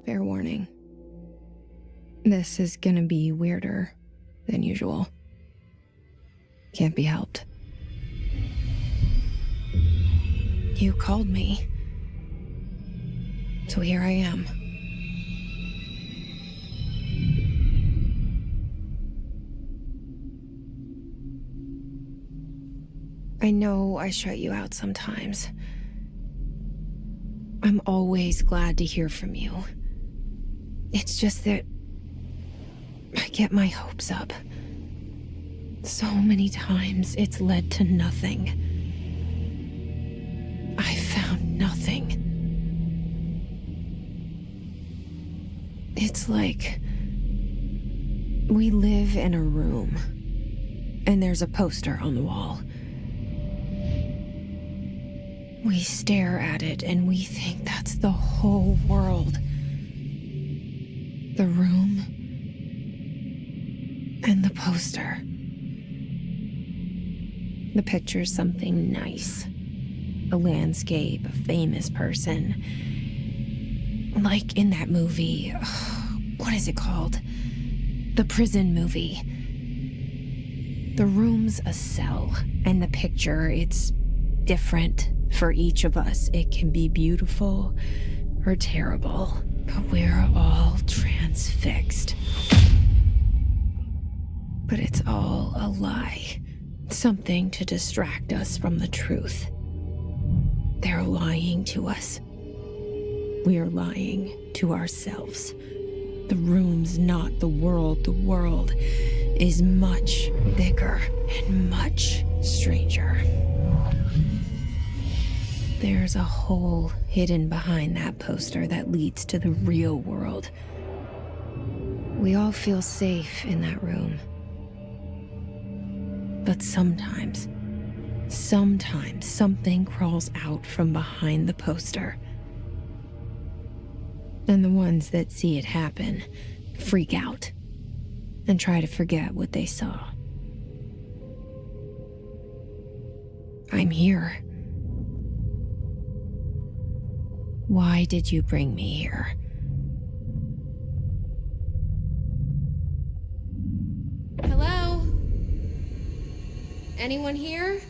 Fair warning. This is gonna be weirder than usual. Can't be helped. You called me. So here I am. I know I shut you out sometimes. I'm always glad to hear from you. It's just that I get my hopes up. So many times it's led to nothing. I found nothing. It's like we live in a room, and there's a poster on the wall. We stare at it and we think that's the whole world. The room and the poster. The picture's something nice. A landscape, a famous person. Like in that movie, what is it called? The prison movie. The room's a cell, and the picture, it's different for each of us. It can be beautiful or terrible, but we're all transfixed. But it's all a lie. Something to distract us from the truth. They're lying to us. We're lying to ourselves. The room's not the world. The world is much bigger and much stranger. There's a hole hidden behind that poster that leads to the real world. We all feel safe in that room. But sometimes something crawls out from behind the poster. And the ones that see it happen freak out and try to forget what they saw. I'm here. Why did you bring me here? Hello? Anyone here?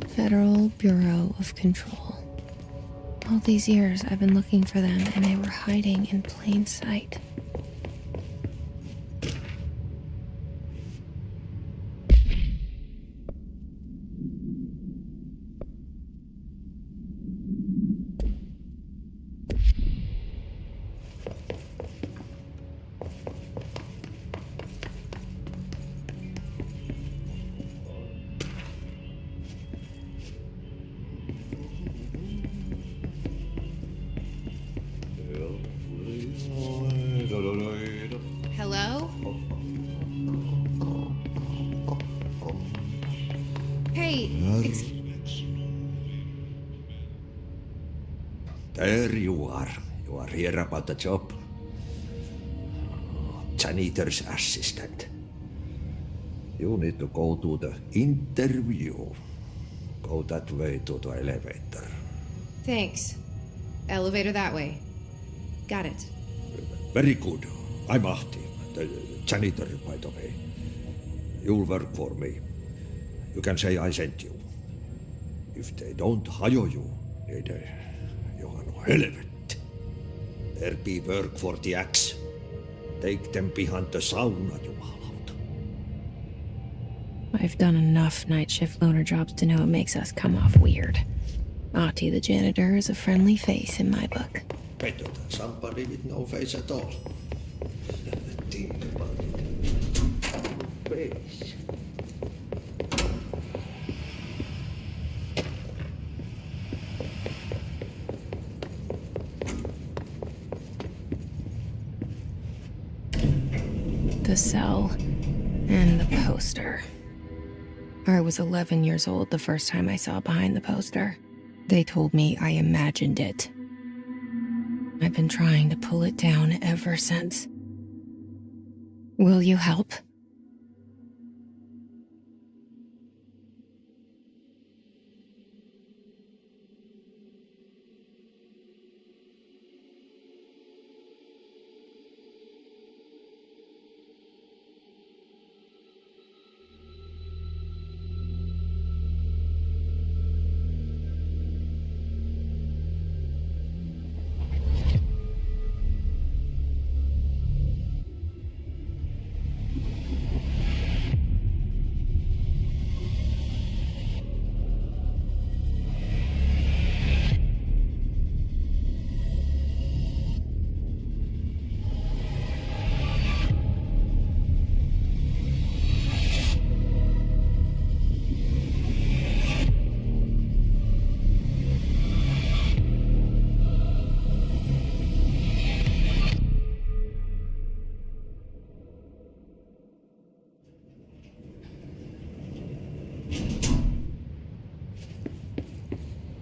Federal Bureau of Control. All these years I've been looking for them, and they were hiding in plain sight. Hello? Hey, There you are. You are here about the job. Janitor's assistant. You need to go to the interview. Go that way to the elevator. thanks. Elevator that way. Got it. Very good. I'm Ahti, the janitor, by the way. You'll work for me. You can say I sent you. If they don't hire you, niin johan on helvet. There be work for the axe. Take them behind the sauna, jumalauta. I've done enough night shift loner jobs to know it makes us come off weird. Ahti the janitor is a friendly face in my book. Better than somebody with no face at all. wish. The cell and the poster. I was 11 years old the first time I saw behind the poster. They told me I imagined it. I've been trying to pull it down ever since. Will you help?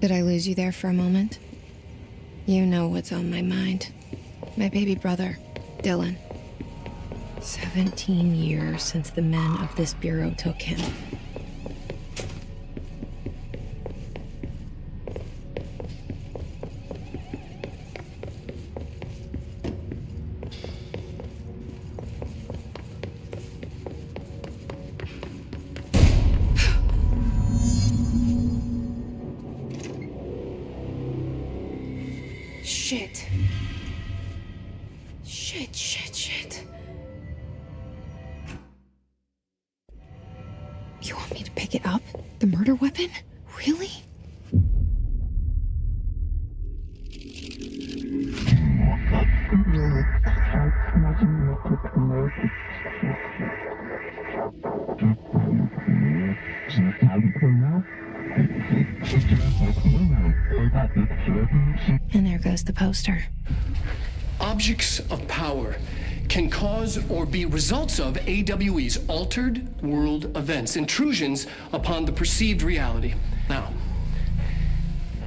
Did I lose you there for a moment? You know what's on my mind. My baby brother, Dylan. 17 years since the men of this bureau took him. Shit. Shit. You want me to pick it up? The murder weapon? Really? And there goes the poster. Objects of power can cause or be results of AWE's altered world events, intrusions upon the perceived reality. Now,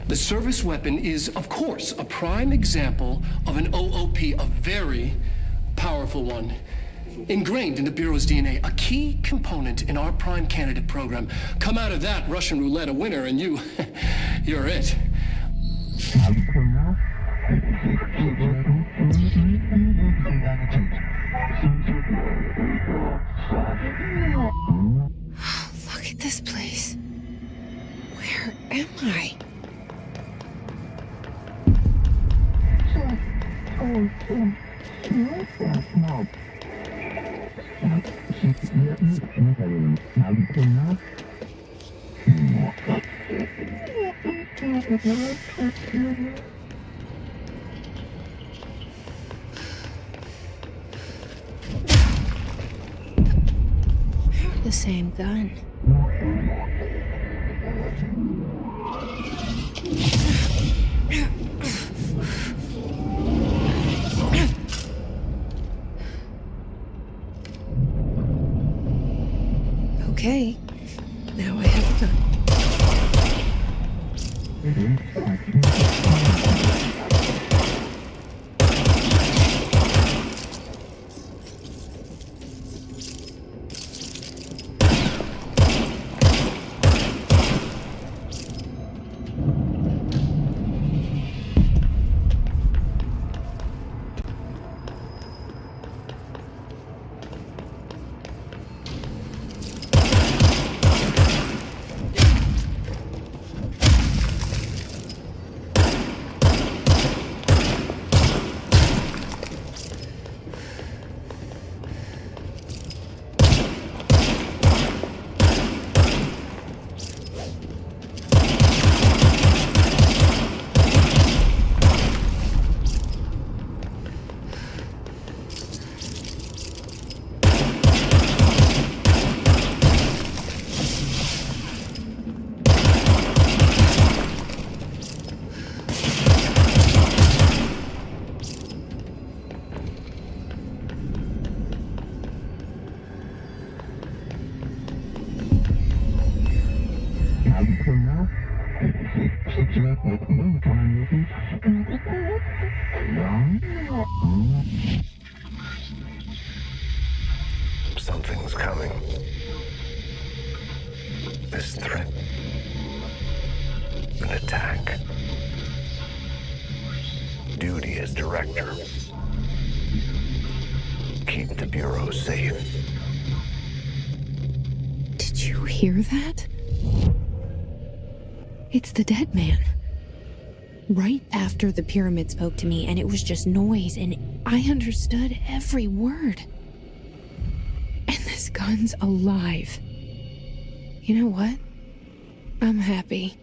the service weapon is, of course, a prime example of an OOP, a very powerful one, ingrained in the Bureau's DNA, a key component in our prime candidate program. Come out of that Russian roulette a winner, and you're it. Look at this place. Where am I? The same gun. Okay, now I have a gun. something's coming. This threat. An attack. Duty as director. Keep the Bureau safe. Did you hear that? It's the dead man. Right after the pyramid spoke to me, and it was just noise, and I understood every word. And this gun's alive. You know what? I'm happy.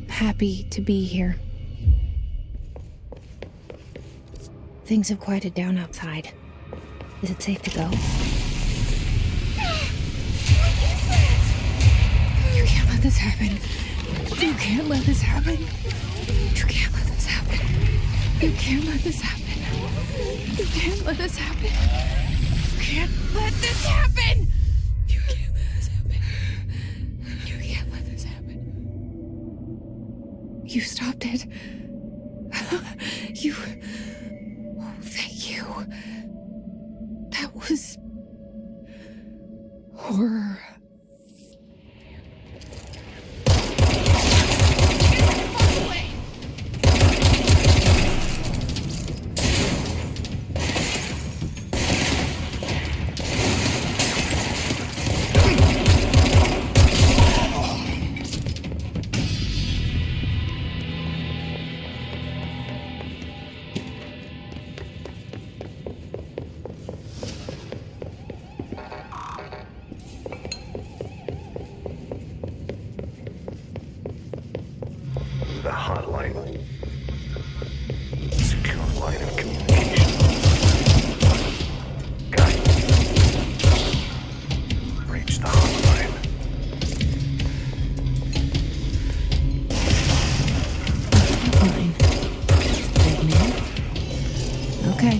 Happy to be here. Things have quieted down outside. Is it safe to go? You can't let this happen. You can't let this happen. You can't let this happen. You can't let this happen. You can't let this happen. You can't let this happen. You can't let this happen. You can't let this happen. You stopped it. You... Oh, thank you. That was... horror. The hotline. Secure line of communication. Got it. Reach the hotline. Fine. Dead man? Okay.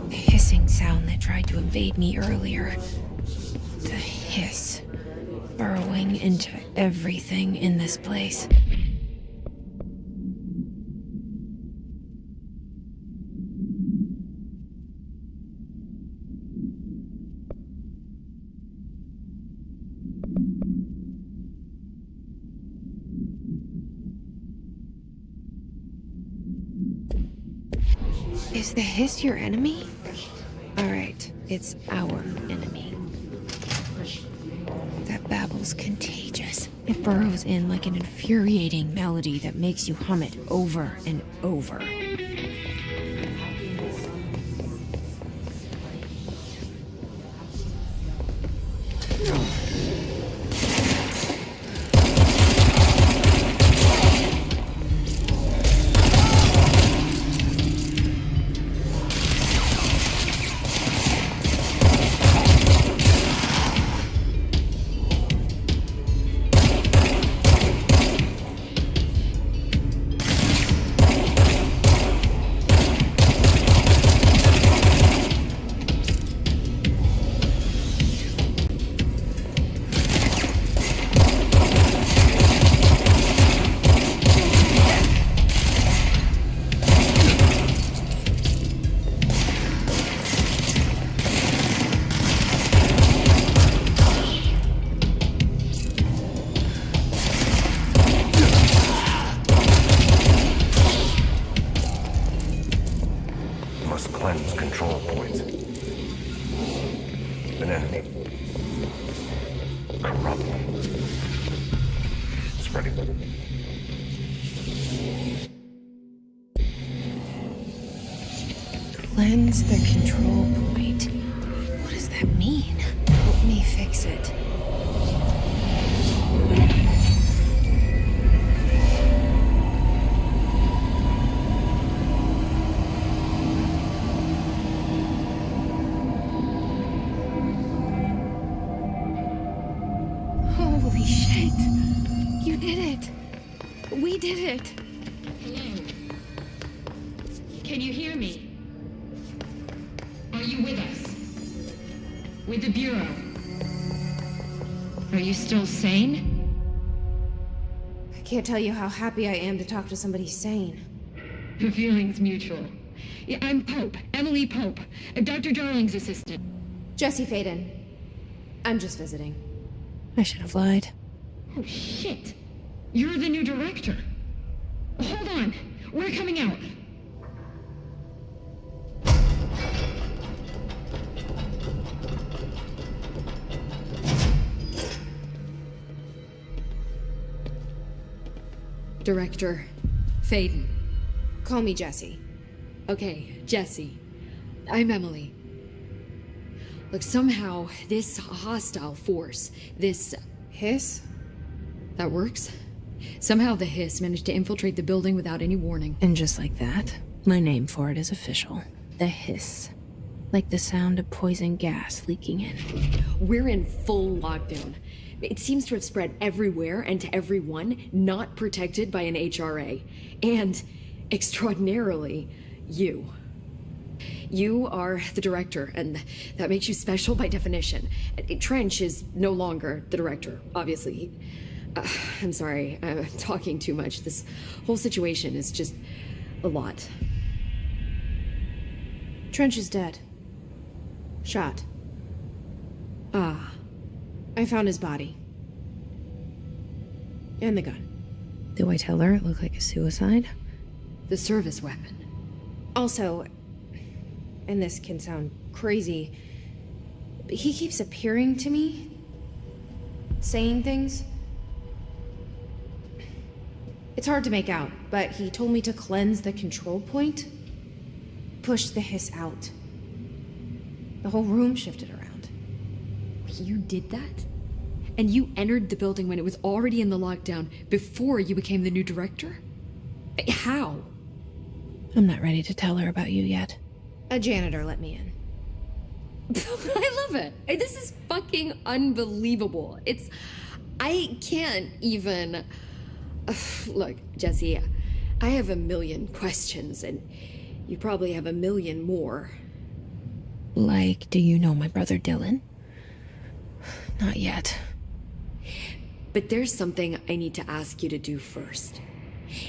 The hissing sound that tried to invade me earlier. The hiss. Burrowing into everything in this place. Is the hiss your enemy? Alright, it's our enemy. That babble's contagious. It burrows in like an infuriating melody that makes you hum it over and over. Must cleanse control points. An enemy. Corrupt. Spreading. Cleanse the control point. What does that mean? Help me fix it. Holy shit! You did it! We did it! Hello? Can you hear me? Are you with us? With the Bureau? Are you still sane? I can't tell you how happy I am to talk to somebody sane. The feeling's mutual. Yeah, I'm Pope, Emily Pope, Dr. Darling's assistant. Jesse Faden. I'm just visiting. I should have lied. Oh, shit. You're the new director. Hold on. We're coming out. Director Faden. Call me Jesse. Okay, Jesse. I'm Emily. Look, somehow this hostile force, this... Hiss? that works? Somehow the Hiss managed to infiltrate the building without any warning. And just like that, my name for it is official. The Hiss. Like the sound of poison gas leaking in. We're in full lockdown. It seems to have spread everywhere and to everyone not protected by an HRA. And, extraordinarily, you. You are the director, and that makes you special by definition. Trench is no longer the director, obviously. I'm sorry, I'm talking too much. This whole situation is just a lot. Trench is dead. Shot. Ah. I found his body. And the gun. Do I tell her it looked like a suicide? The service weapon. Also, and this can sound crazy, but he keeps appearing to me, saying things. It's hard to make out, but he told me to cleanse the control point, push the Hiss out. The whole room shifted around. You did that? And you entered the building when it was already in the lockdown before you became the new director? How? I'm not ready to tell her about you yet. A janitor let me in. I love it. This is fucking unbelievable. I can't even... Look, Jesse, I have a million questions, and you probably have a million more. Like, do you know my brother Dylan? Not yet. But there's something I need to ask you to do first.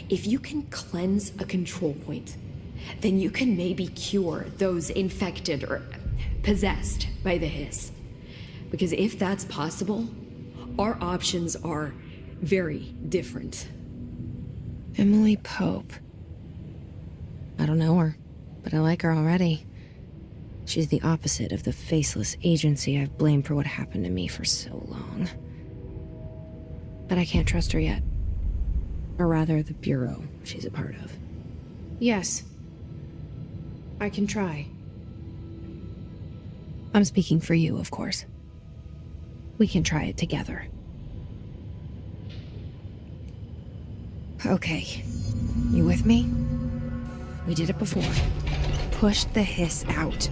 If you can cleanse a control point, then you can maybe cure those infected or possessed by the Hiss. Because if that's possible, our options are very different. Emily Pope. I don't know her, but I like her already. She's the opposite of the faceless agency I've blamed for what happened to me for so long. But I can't trust her yet. Or rather, the Bureau she's a part of. Yes. I can try. I'm speaking for you, of course. We can try it together. Okay. You with me? We did it before. Push the Hiss out.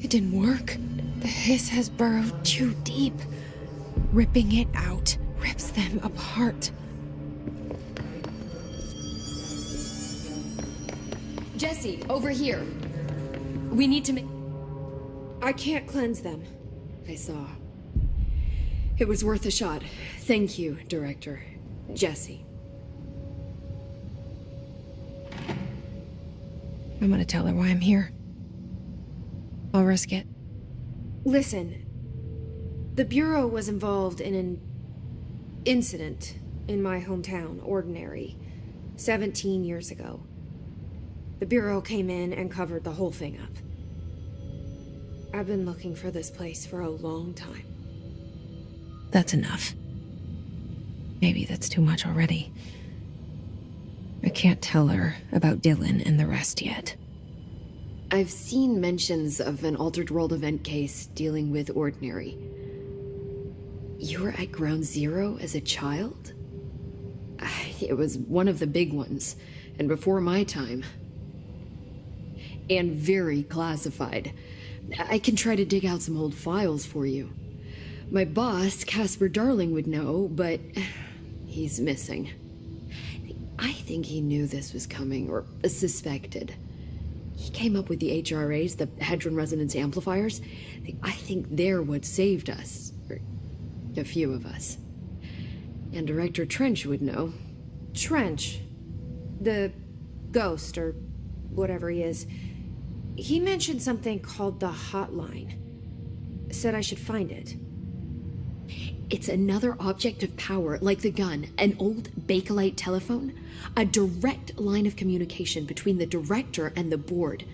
It didn't work. The Hiss has burrowed too deep. Ripping it out rips them apart. Jesse, over here. We need to make... I can't cleanse them. I saw. It was worth a shot. Thank you, Director. Jesse. I'm gonna tell her why I'm here. I'll risk it. Listen, the Bureau was involved in an incident in my hometown, Ordinary, 17 years ago. The Bureau came in and covered the whole thing up. I've been looking for this place for a long time. That's enough. Maybe that's too much already. I can't tell her about Dylan and the rest yet. I've seen mentions of an Altered World event case dealing with Ordinary. You were at Ground Zero as a child? It was one of the big ones, and before my time. And very classified. I can try to dig out some old files for you. My boss, Casper Darling, would know, but he's missing. I think he knew this was coming, or suspected. He came up with the HRAs, the Hadron Resonance Amplifiers. I think they're what saved us. Or a few of us. And Director Trench would know. Trench. The ghost, or whatever he is. He mentioned something called the Hotline. Said I should find it. It's another object of power, like the gun, an old Bakelite telephone. A direct line of communication between the director and the board.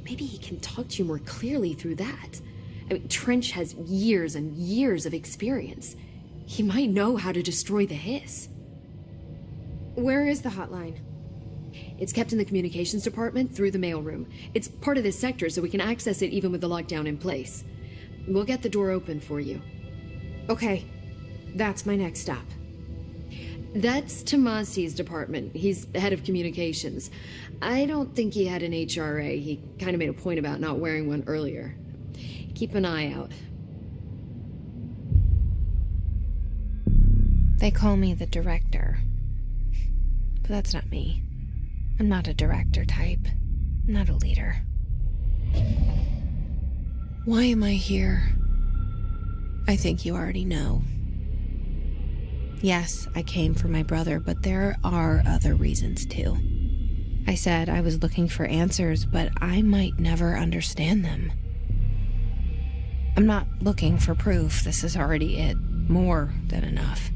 Maybe he can talk to you more clearly through that. I mean, Trench has years and years of experience. He might know how to destroy the Hiss. Where is the hotline? It's kept in the communications department through the mailroom. It's part of this sector, so we can access it even with the lockdown in place. We'll get the door open for you. Okay, that's my next stop. That's Tomasi's department. He's the head of communications. I don't think he had an HRA. He kind of made a point about not wearing one earlier. Keep an eye out. They call me the director. But that's not me. I'm not a director type. I'm not a leader. Why am I here? I think you already know. Yes, I came for my brother, but there are other reasons too. I said I was looking for answers, but I might never understand them. I'm not looking for proof. This is already it. More than enough.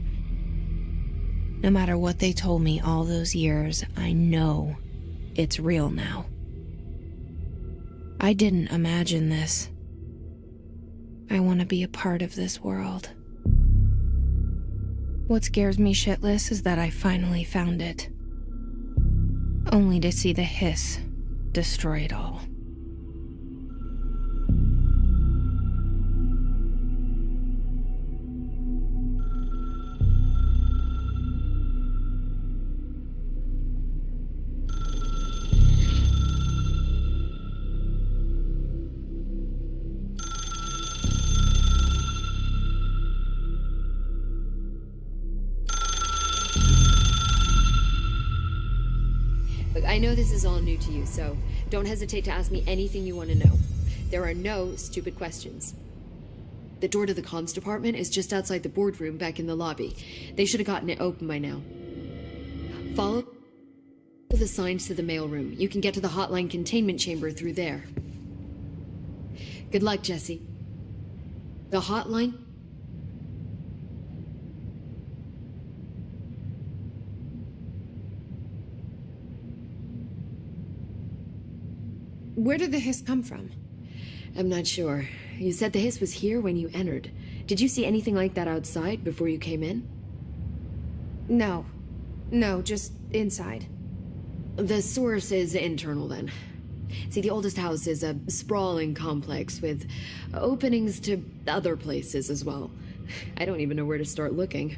No matter what they told me all those years, I know it's real now. I didn't imagine this. I want to be a part of this world. What scares me shitless is that I finally found it. Only to see the Hiss destroy it all. Look, I know this is all new to you, so don't hesitate to ask me anything you want to know. There are no stupid questions. The door to the comms department is just outside the boardroom back in the lobby. They should have gotten it open by now. Follow the signs to the mailroom. You can get to the hotline containment chamber through there. Good luck, Jesse. The hotline? Where did the Hiss come from? I'm not sure. You said the Hiss was here when you entered. Did you see anything like that outside before you came in? No. No, just inside. The source is internal, then. See, the oldest house is a sprawling complex with openings to other places as well. I don't even know where to start looking.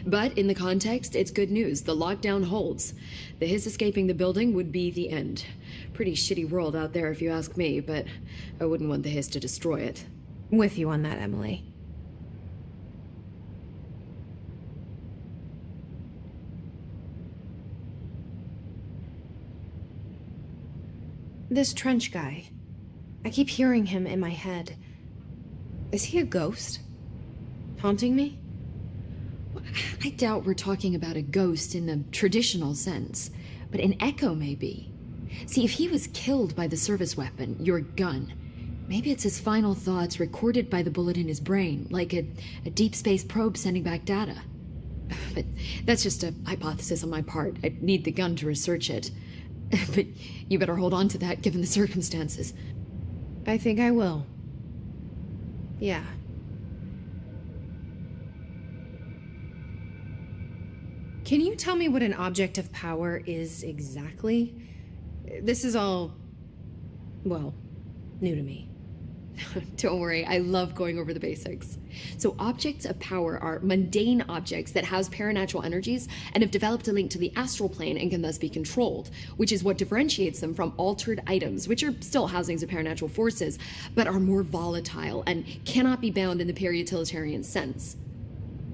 But in the context, it's good news. The lockdown holds. The Hiss escaping the building would be the end. Pretty shitty world out there if you ask me, but I wouldn't want the Hiss to destroy it. With you on that, Emily. This Trench guy, I keep hearing him in my head. Is he a ghost? Haunting me? I doubt we're talking about a ghost in the traditional sense, but an echo maybe. See, if he was killed by the service weapon, your gun, maybe it's his final thoughts recorded by the bullet in his brain, like a deep space probe sending back data. But that's just a hypothesis on my part. I'd need the gun to research it. But you better hold on to that given the circumstances. I think I will. Yeah. Can you tell me what an object of power is exactly? This is all, well, new to me. Don't worry, I love going over the basics. So objects of power are mundane objects that house paranatural energies and have developed a link to the astral plane and can thus be controlled, which is what differentiates them from altered items, which are still housings of paranatural forces, but are more volatile and cannot be bound in the peri-utilitarian sense.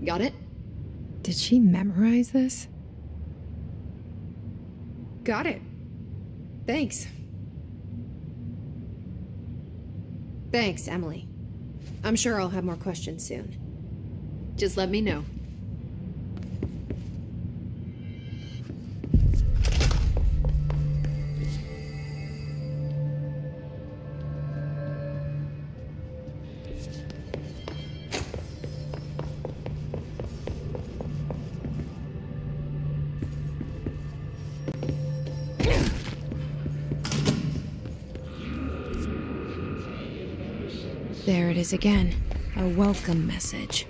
Got it? Did she memorize this? Got it. Thanks. Thanks, Emily. I'm sure I'll have more questions soon. Just let me know. There it is again. A welcome message.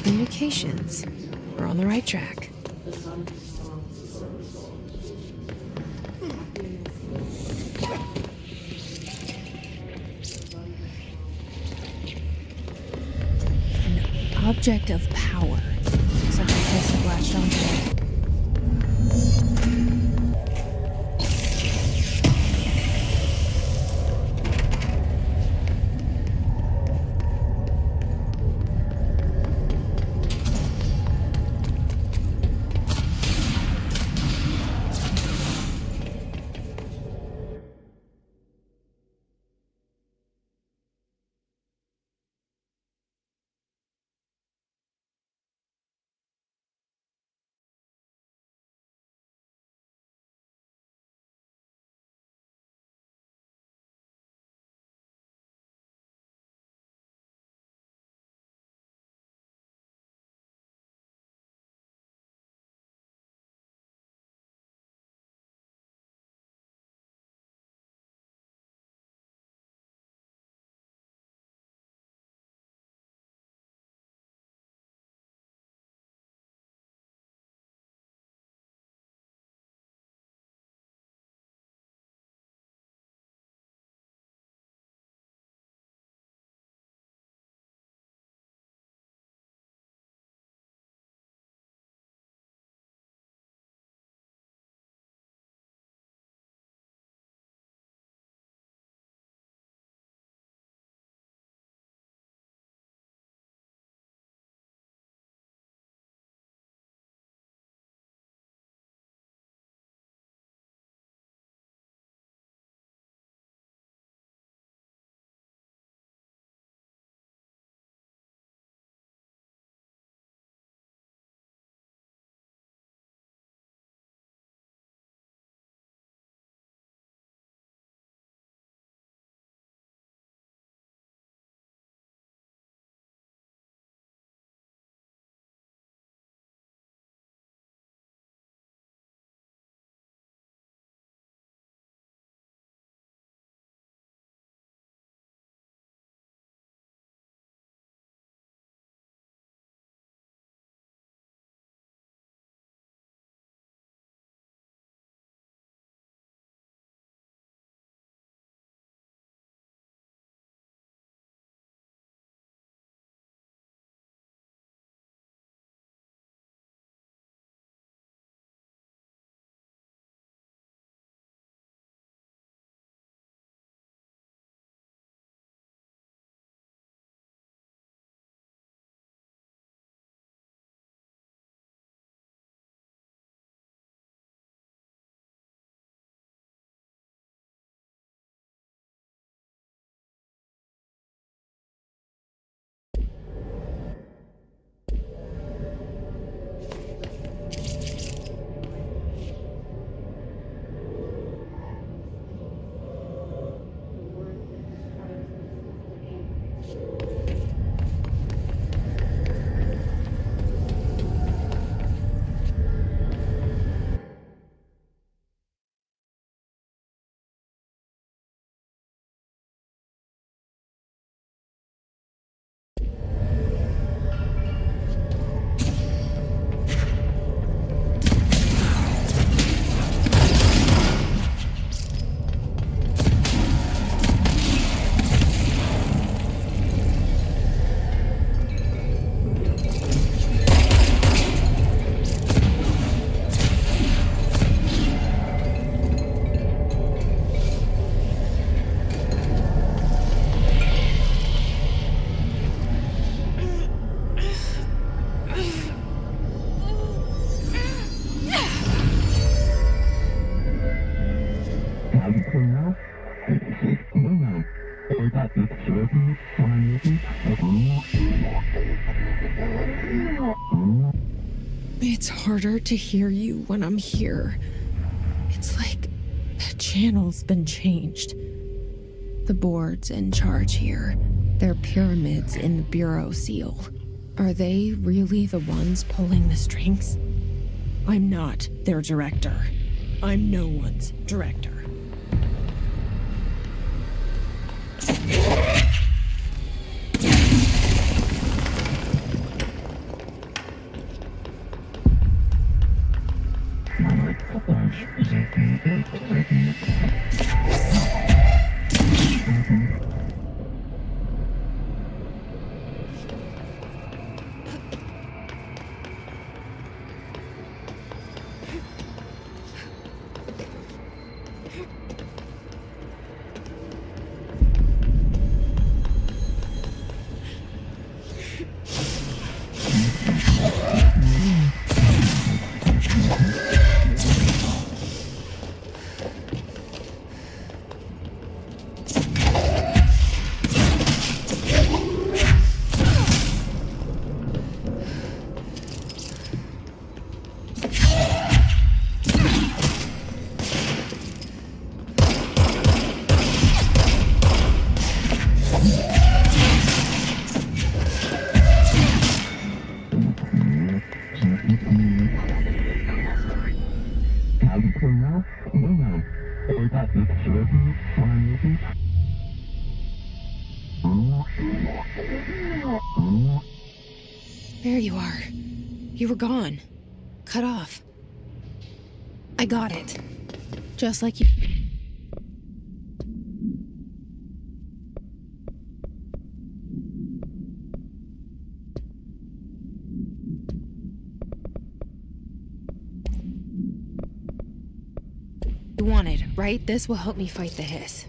Communications. We're on the right track. An object of power. Looks like the place I've latched onto it. It's harder to hear you when I'm here. It's like the channel's been changed. The board's in charge here. They're pyramids in the Bureau seal. Are they really the ones pulling the strings? I'm not their director. I'm no one's director. There you are. You were gone. Cut off. I got it. Just like you. You wanted, right? This will help me fight the hiss.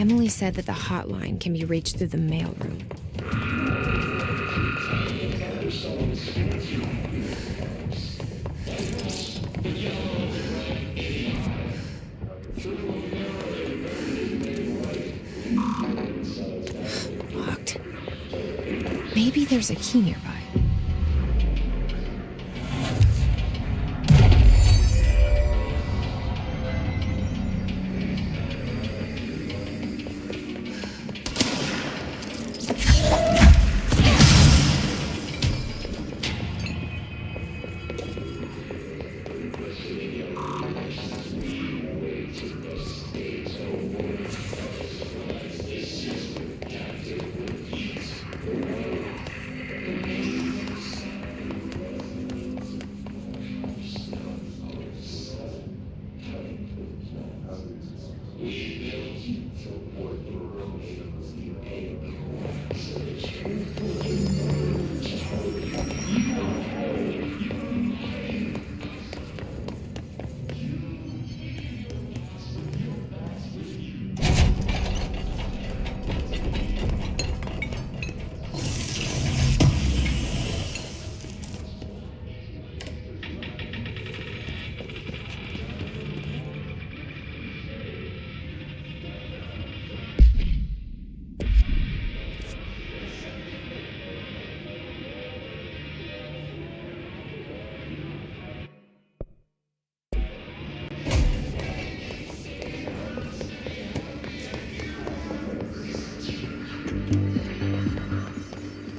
Emily said that the hotline can be reached through the mailroom. Locked. Maybe there's a key nearby.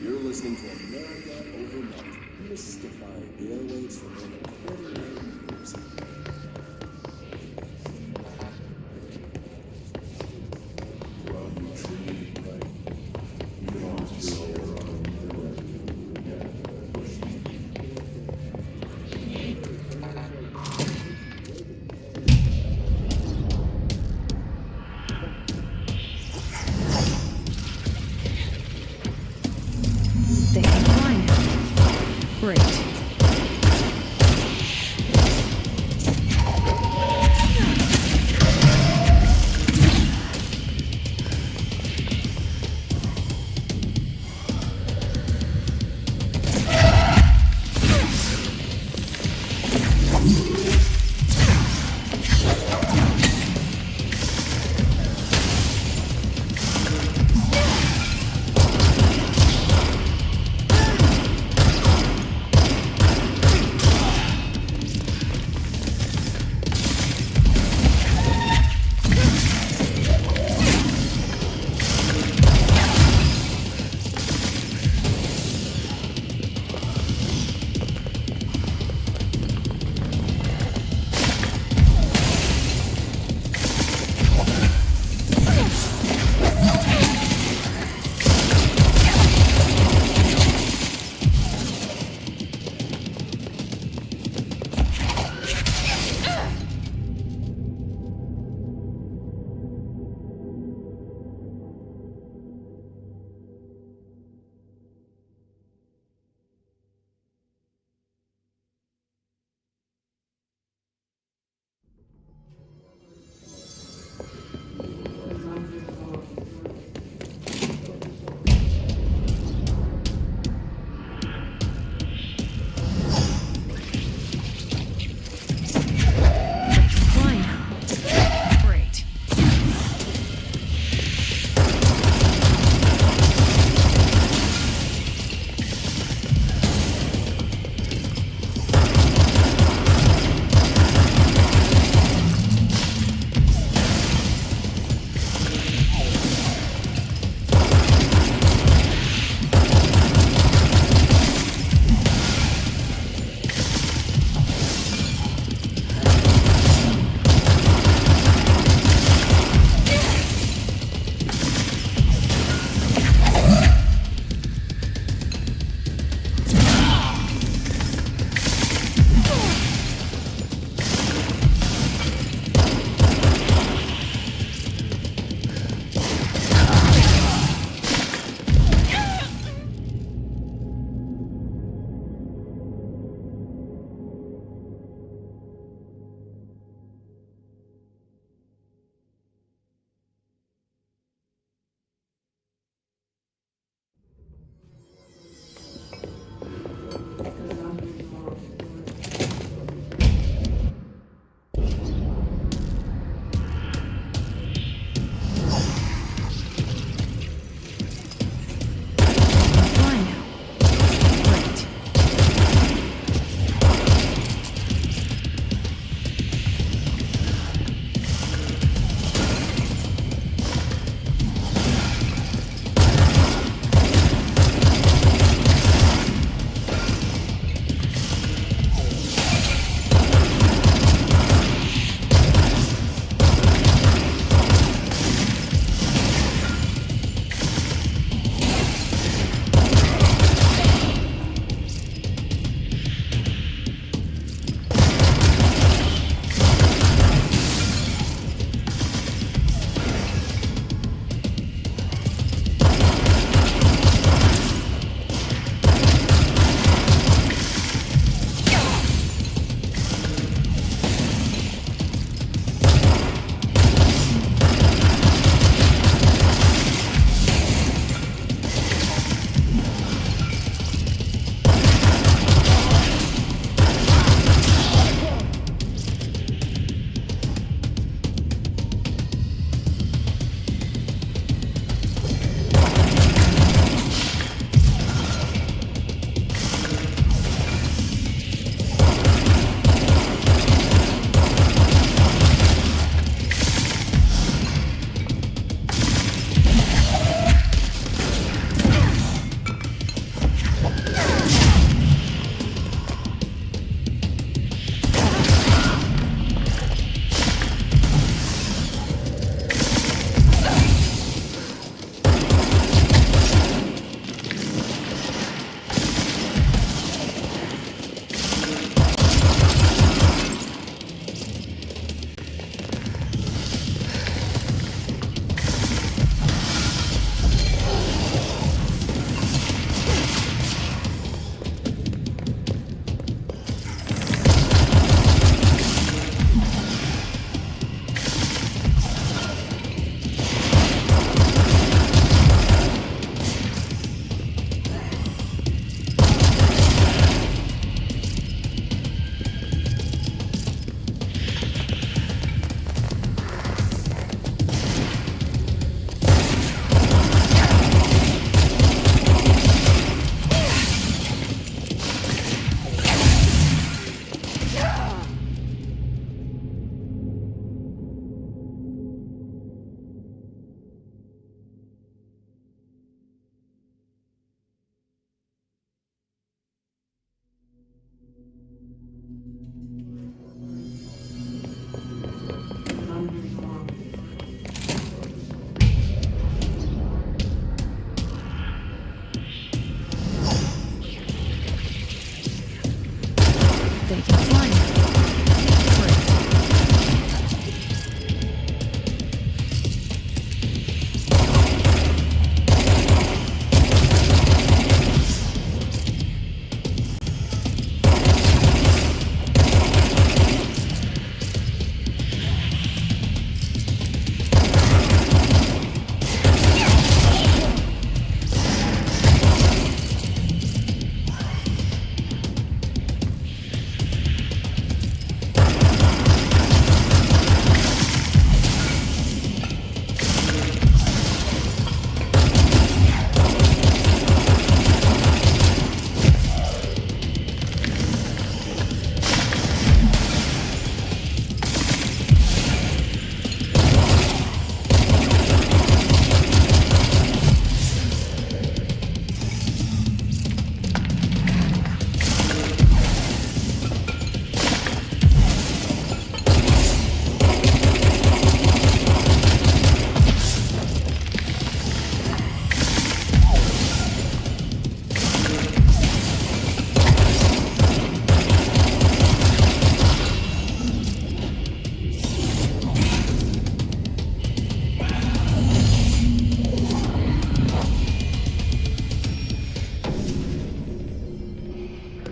You're listening to America Overnight. mystifying the airwaves for more than 29 years. They can fly now. Great.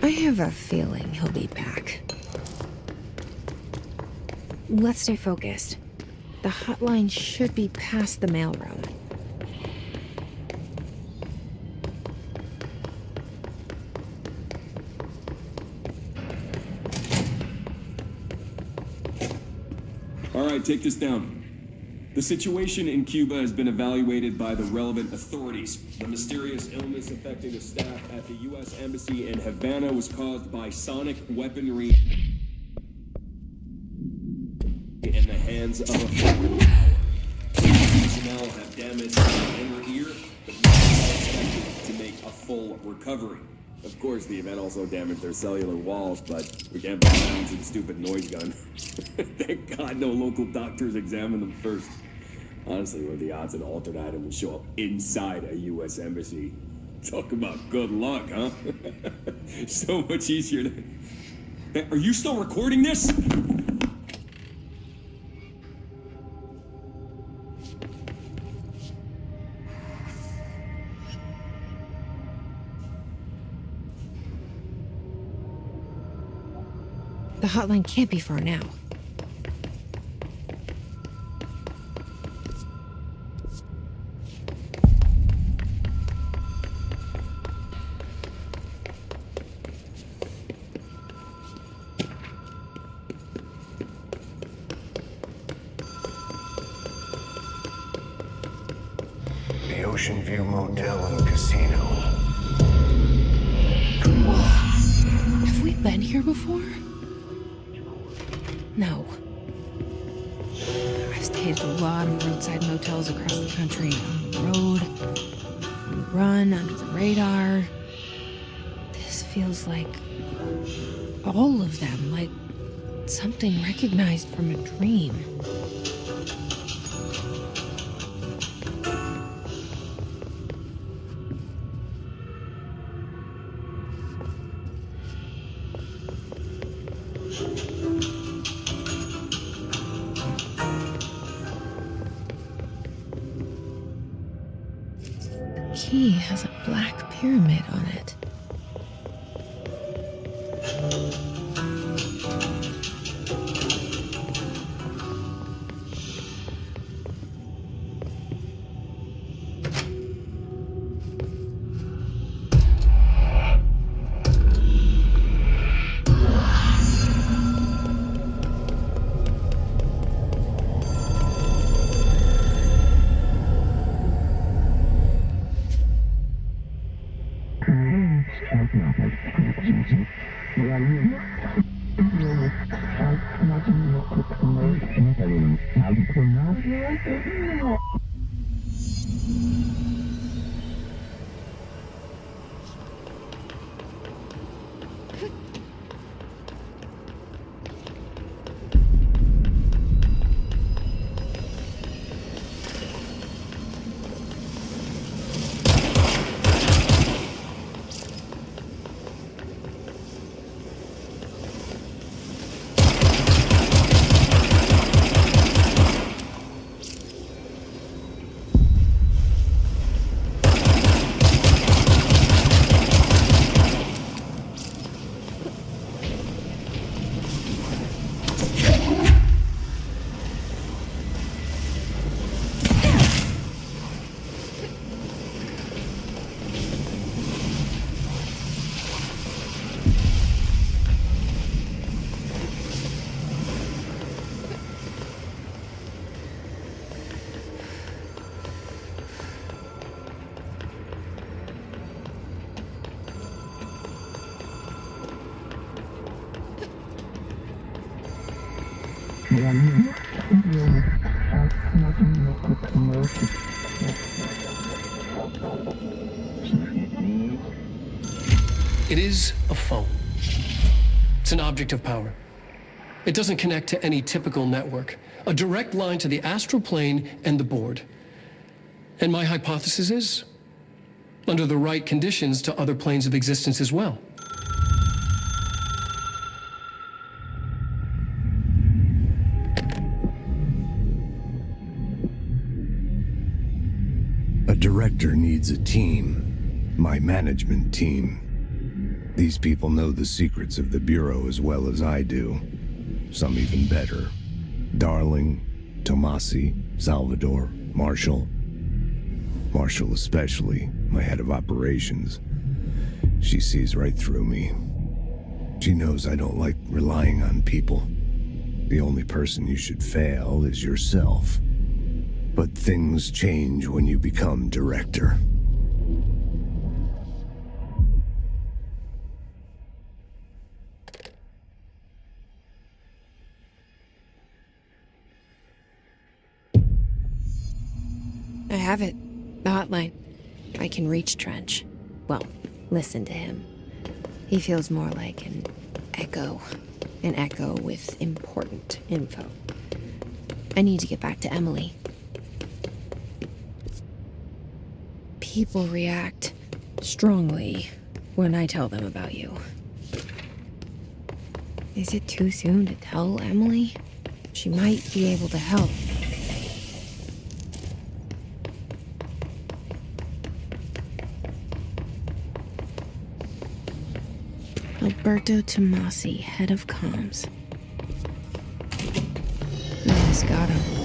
I have a feeling he'll be back. Let's stay focused. The hotline should be past the mailroom. All right, take this down. The situation in Cuba has been evaluated by the relevant authorities. The mysterious illness affecting the staff at the U.S. Embassy in Havana was caused by sonic weaponry in the hands of a foreign power. Personnel have damaged the inner ear, but not expected to make a full recovery. Of course, the event also damaged their cellular walls, but we can't buy a using stupid noise gun. Thank God no local doctors examined them first. Honestly, what are the odds an altered item will show up inside a U.S. embassy? Talk about good luck, huh? So much easier to... Hey, are you still recording this? The hotline can't be far now. The Ocean View Motel and Casino. Have we been here before? No. I've stayed at a lot of roadside motels across the country. On the road, on the run, under the radar. This feels like all of them, like something recognized from a dream. The key has a black pyramid on it. It is a phone. It's an object of power. It doesn't connect to any typical network. A direct line to the astral plane and the board. And my hypothesis is, under the right conditions, to other planes of existence as well. A director needs a team. My management team. These people know the secrets of the Bureau as well as I do. Some even better. Darling, Tomasi, Salvador, Marshall. Marshall especially, my head of operations. She sees right through me. She knows I don't like relying on people. The only person you should fail is yourself. But things change when you become director. I have it. The hotline. I can reach Trench. Well, listen to him. He feels more like an echo. An echo with important info. I need to get back to Emily. People react strongly when I tell them about you. Is it too soon to tell Emily? She might be able to help. Alberto Tomasi, head of comms. Nice, got him.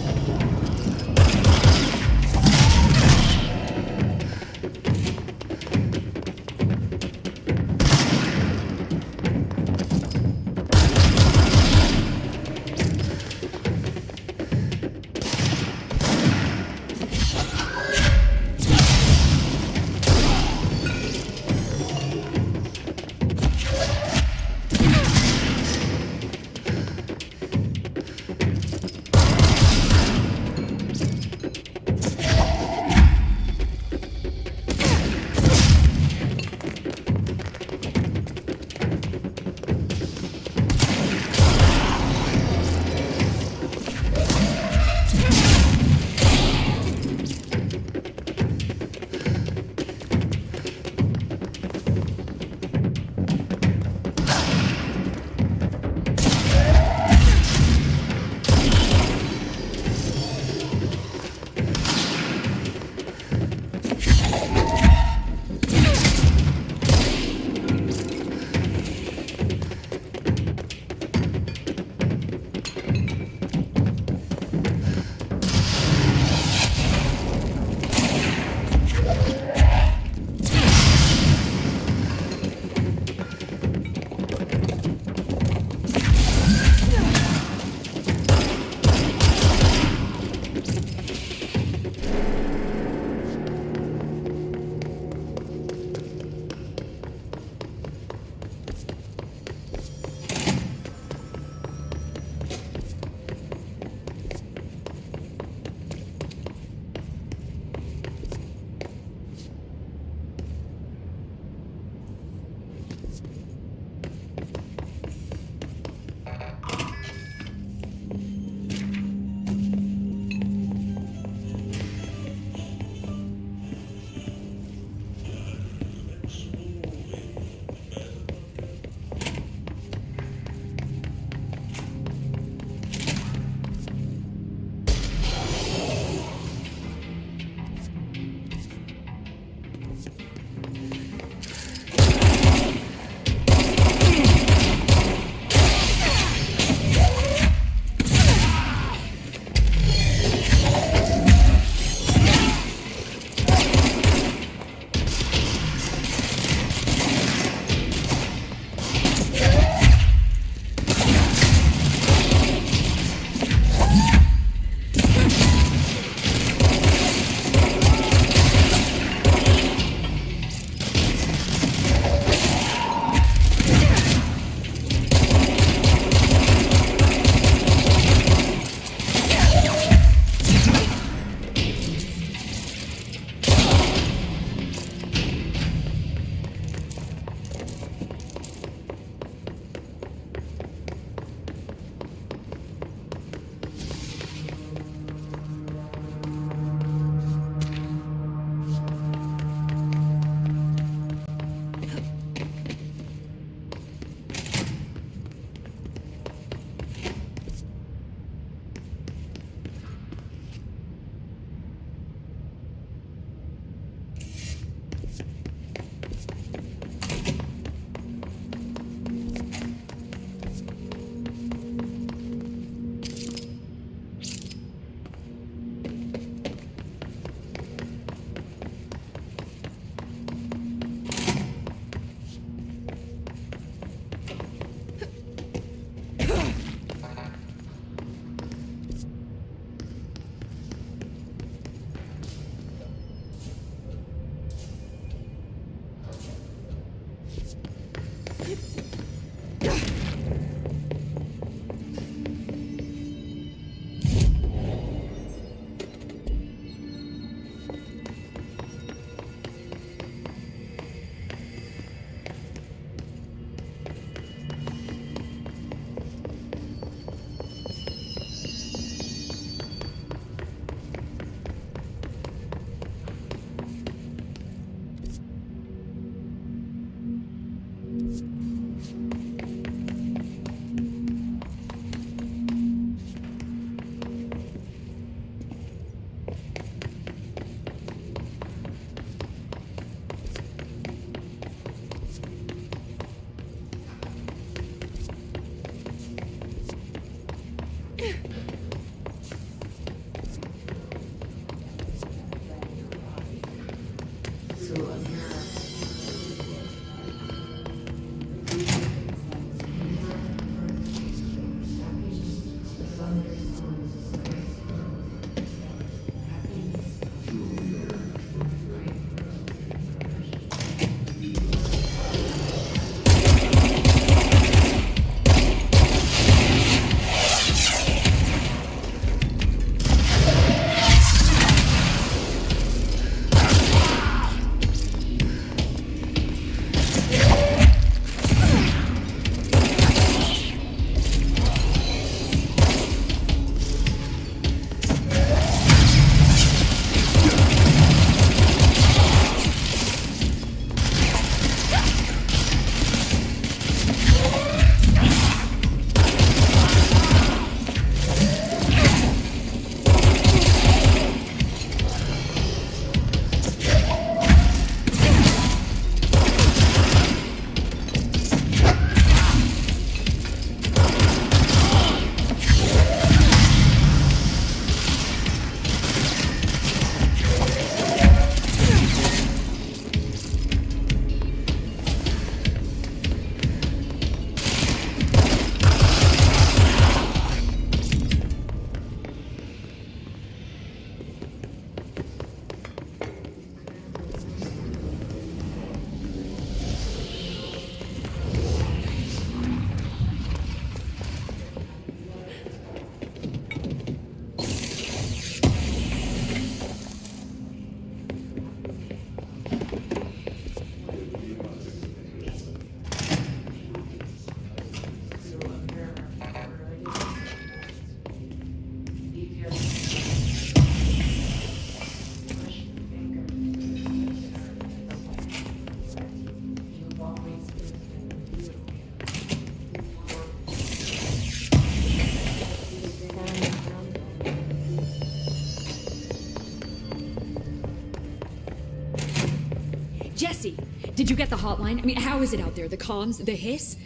Jesse, did you get the hotline? I mean, how is it out there? The comms? The hiss?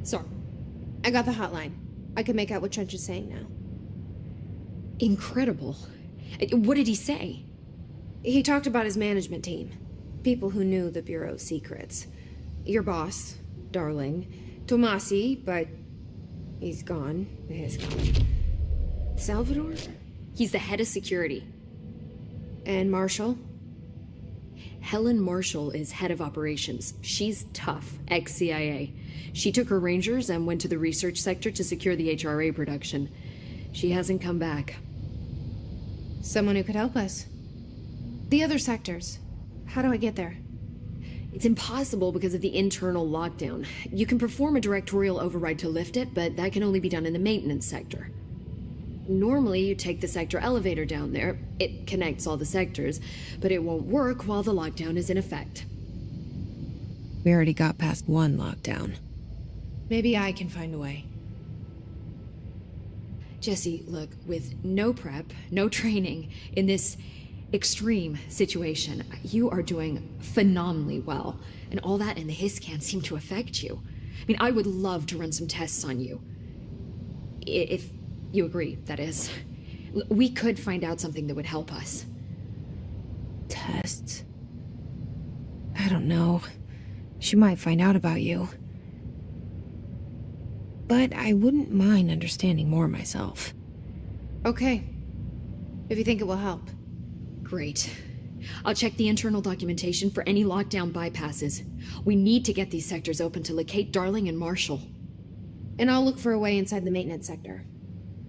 Sorry. I got the hotline. I can make out what Trench is saying now. Incredible. What did he say? He talked about his management team. People who knew the Bureau's secrets. Your boss, Darling. Tomasi, but he's gone. His gone. Salvador? He's the head of security. And Marshall? Helen Marshall is head of operations. She's tough, ex-CIA. She took her Rangers and went to the research sector to secure the HRA production. She hasn't come back. Someone who could help us. The other sectors. How do I get there? It's impossible because of the internal lockdown. You can perform a directorial override to lift it, but that can only be done in the maintenance sector. Normally, you take the sector elevator down there. It connects all the sectors, but it won't work while the lockdown is in effect. We already got past one lockdown. Maybe I can find a way. Jesse, look, with no prep, no training, in this extreme situation, you are doing phenomenally well. And all that and the hiss can't seem to affect you. I mean, I would love to run some tests on you. If you agree, that is. We could find out something that would help us. Tests? I don't know. She might find out about you. But I wouldn't mind understanding more myself. Okay. If you think it will help. Great. I'll check the internal documentation for any lockdown bypasses. We need to get these sectors open to locate Darling and Marshall. And I'll look for a way inside the maintenance sector.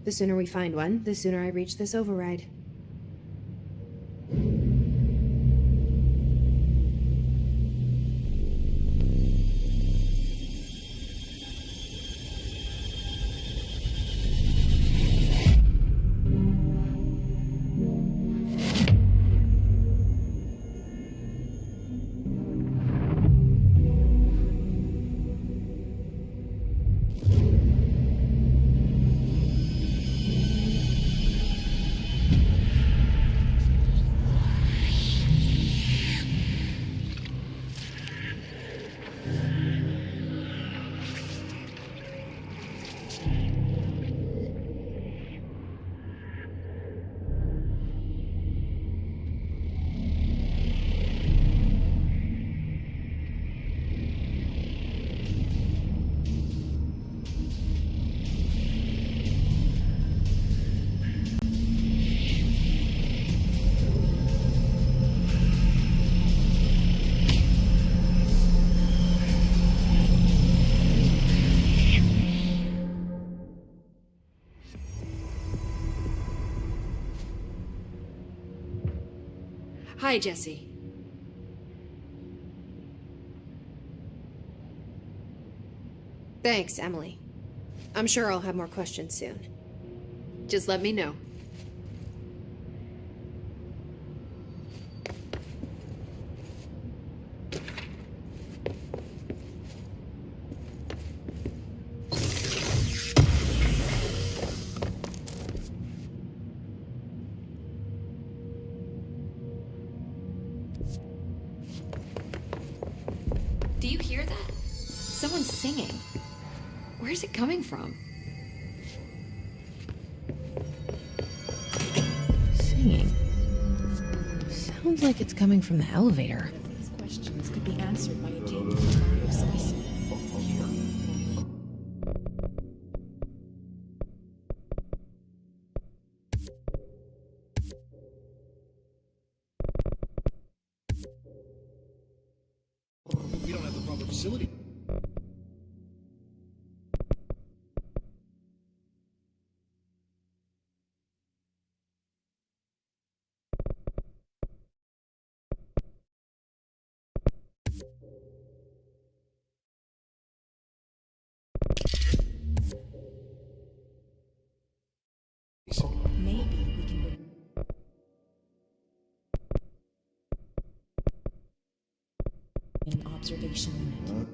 The sooner we find one, the sooner I reach this override. Hi, Jesse. Thanks, Emily. I'm sure I'll have more questions soon. Just let me know. Do you hear that? Someone's singing. Where's it coming from? Singing. Sounds like it's coming from the elevator. These questions could be answered by attaining the body of Spicy. We don't have the proper facility. Maybe we can bring an observation unit.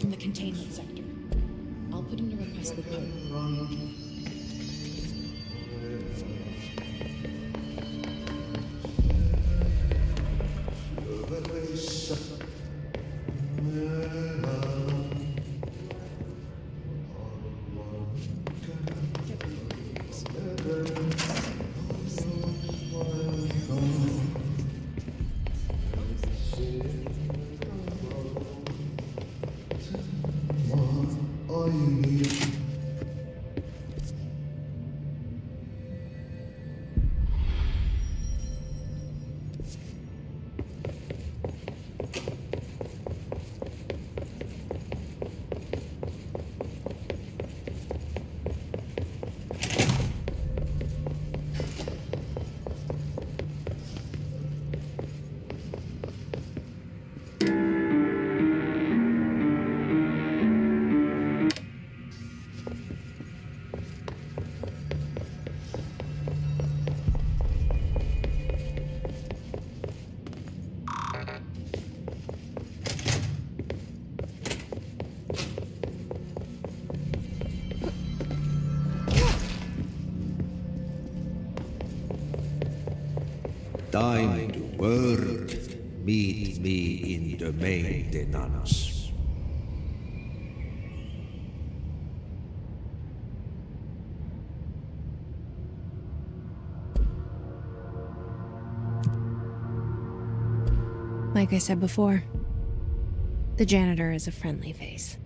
From the containment sector. I'll put in a request with Poe. time to work. Meet me in the maintenance. Like I said before, the janitor is a friendly face.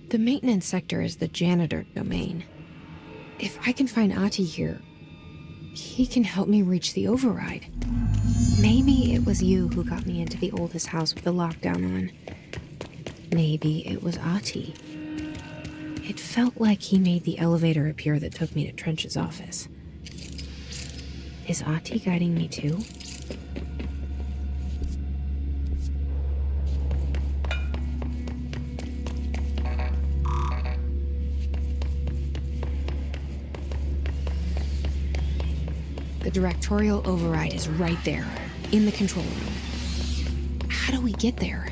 The maintenance sector is the janitor domain. If I can find Ahti here, he can help me reach the override. Maybe it was you who got me into the oldest house with the lockdown on. Maybe it was Ahti. It felt like he made the elevator appear that took me to Trench's office. Is Ahti guiding me too? The directorial override is right there, in the control room. How do we get there?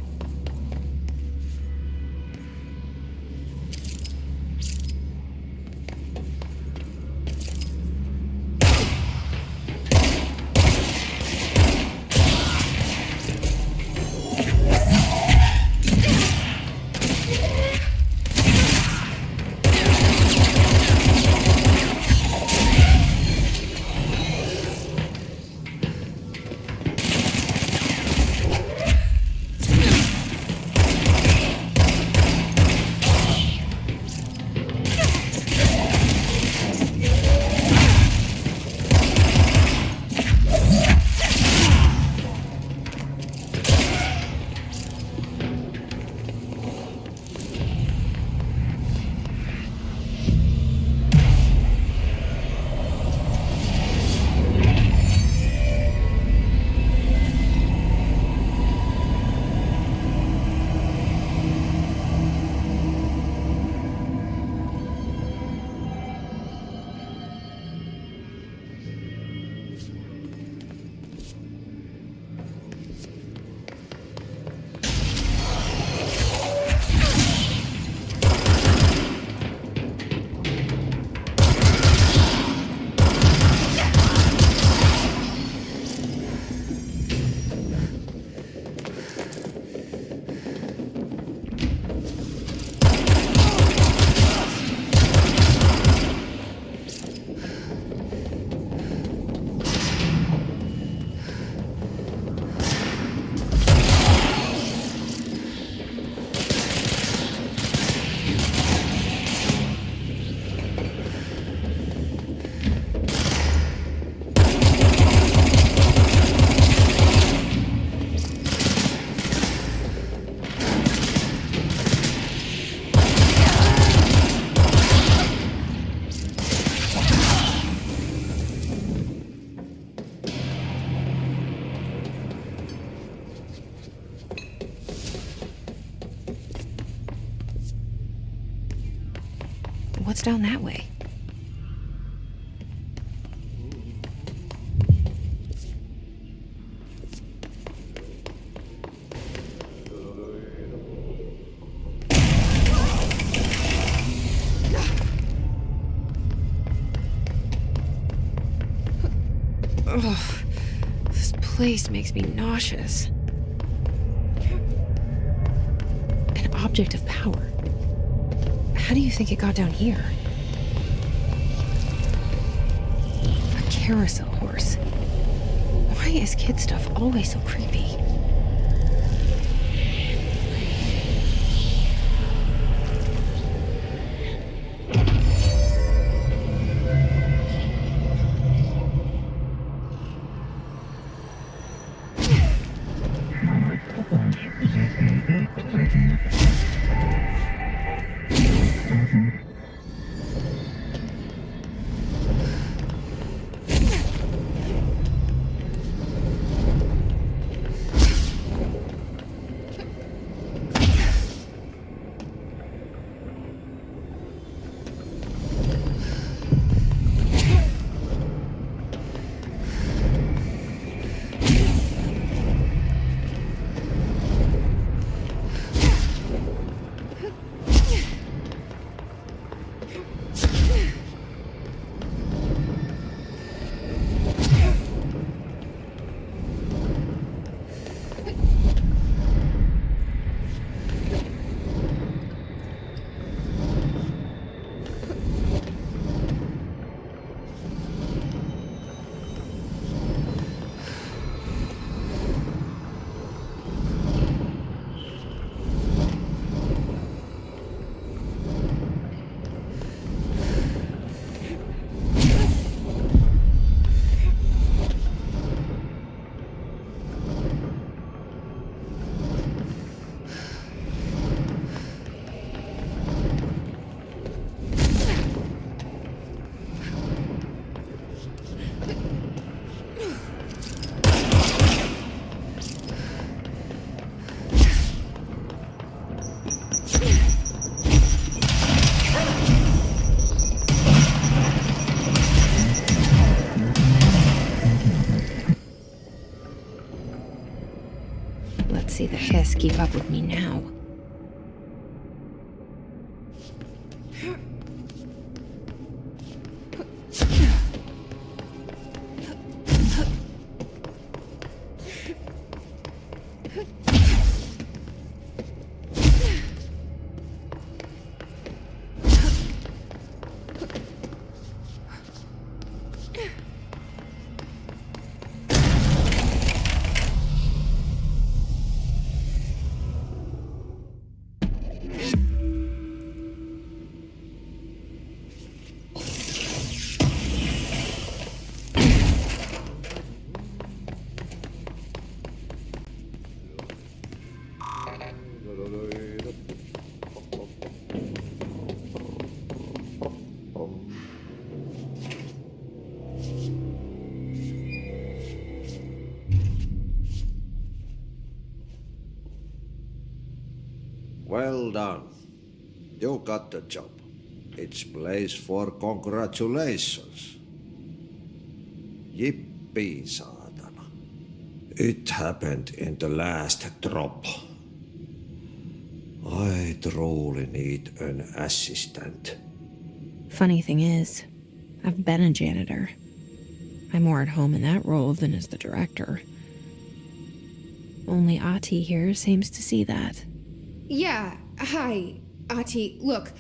What's down that way? Ugh, this place makes me nauseous. An object of power. How do you think it got down here? A carousel horse. Why is kid stuff always so creepy? see the hiss keep up with me now. Well done. You got the job. It's place for congratulations. Yippee, saatana. It happened in the last drop. I truly need an assistant. Funny thing is, I've been a janitor. I'm more at home in that role than as the director. Only Ahti here seems to see that. Yeah, hi, Ahti. Look,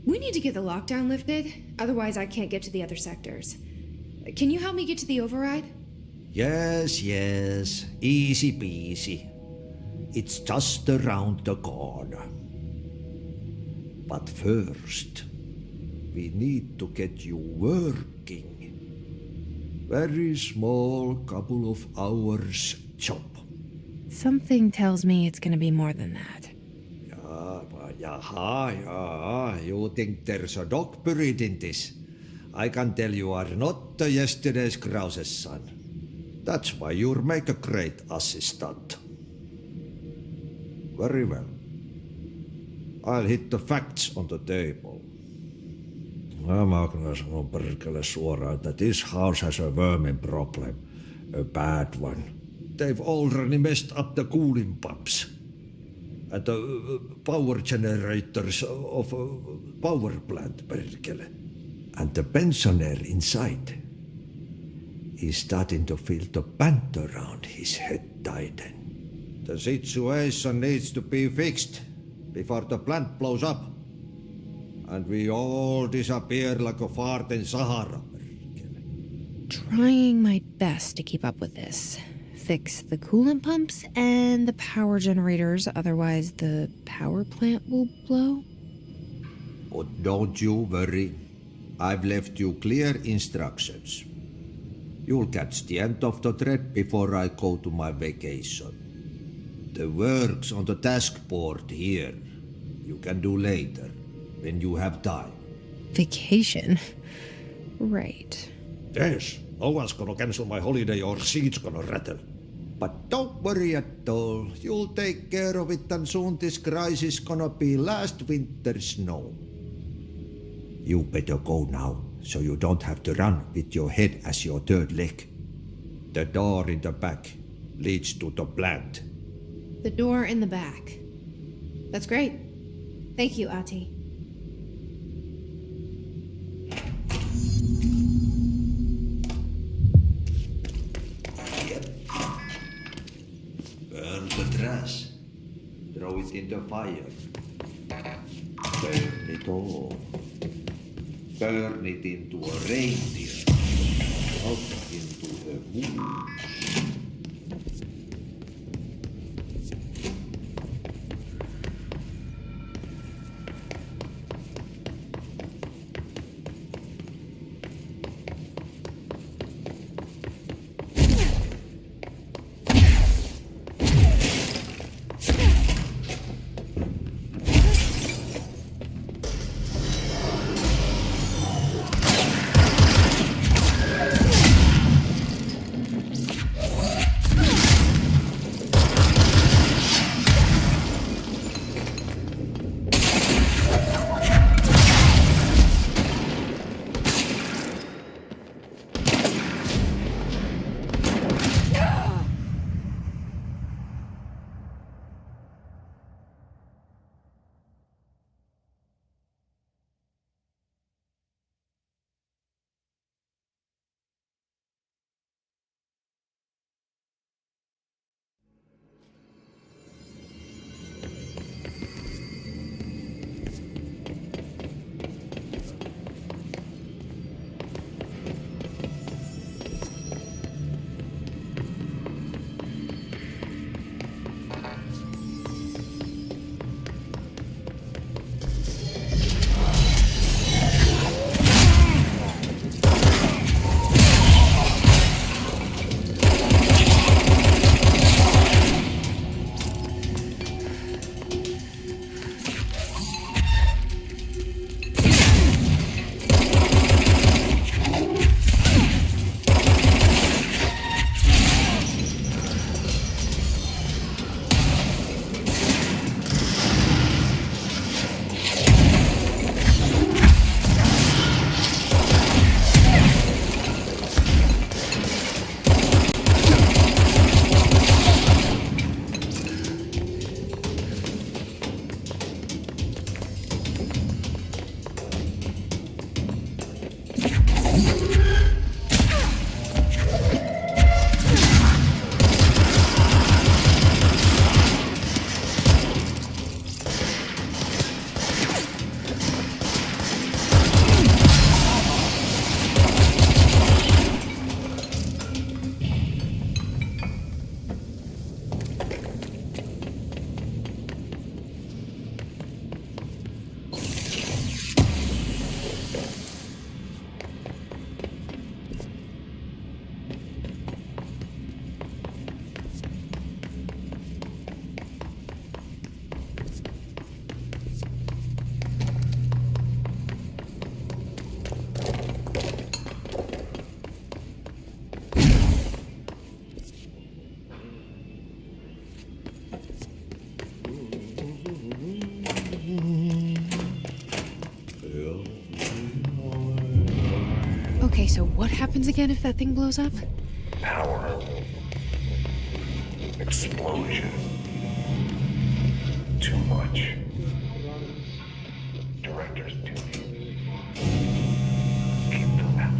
we need to get the lockdown lifted, otherwise I can't get to the other sectors. Can you help me get to the override? Yes, easy peasy. It's just around the corner. But first, we need to get you working. Very small, couple of hours job. Something tells me it's gonna be more than that. Yeah, you think there's a dog buried in this? I can tell you are not yesterday's Krause's son. That's why you'll make a great assistant. Very well. I'll hit the facts on the table. Mä kyllä sanon perkele suoraan, että this house has a vermin problem. A bad one. They've already messed up the cooling pumps. And the power generators of a power plant, perkele. And the pensioner inside is starting to feel the band around his head tighten. The situation needs to be fixed before the plant blows up. And we all disappear like a fart in Sahara. Trying my best to keep up with this. Fix the coolant pumps and the power generators, otherwise the power plant will blow. But don't you worry. I've left you clear instructions. You'll catch the end of the thread before I go to my vacation. The work's on the task board here. You can do later, when you have time. Vacation? Right. Yes, no one's gonna cancel my holiday or seat's gonna rattle. But don't worry at all. You'll take care of it and soon this crisis gonna be last winter's snow. You better go now, so you don't have to run with your head as your third leg. The door in the back leads to the plant. The door in the back. That's great. Thank you, Ahti. Burn the trash. Throw it in the fire. Burn it all. Burn it into a reindeer. Out into the woods. So what happens again if that thing blows up? Power. Explosion. Too much. Director's duty. Keep them out.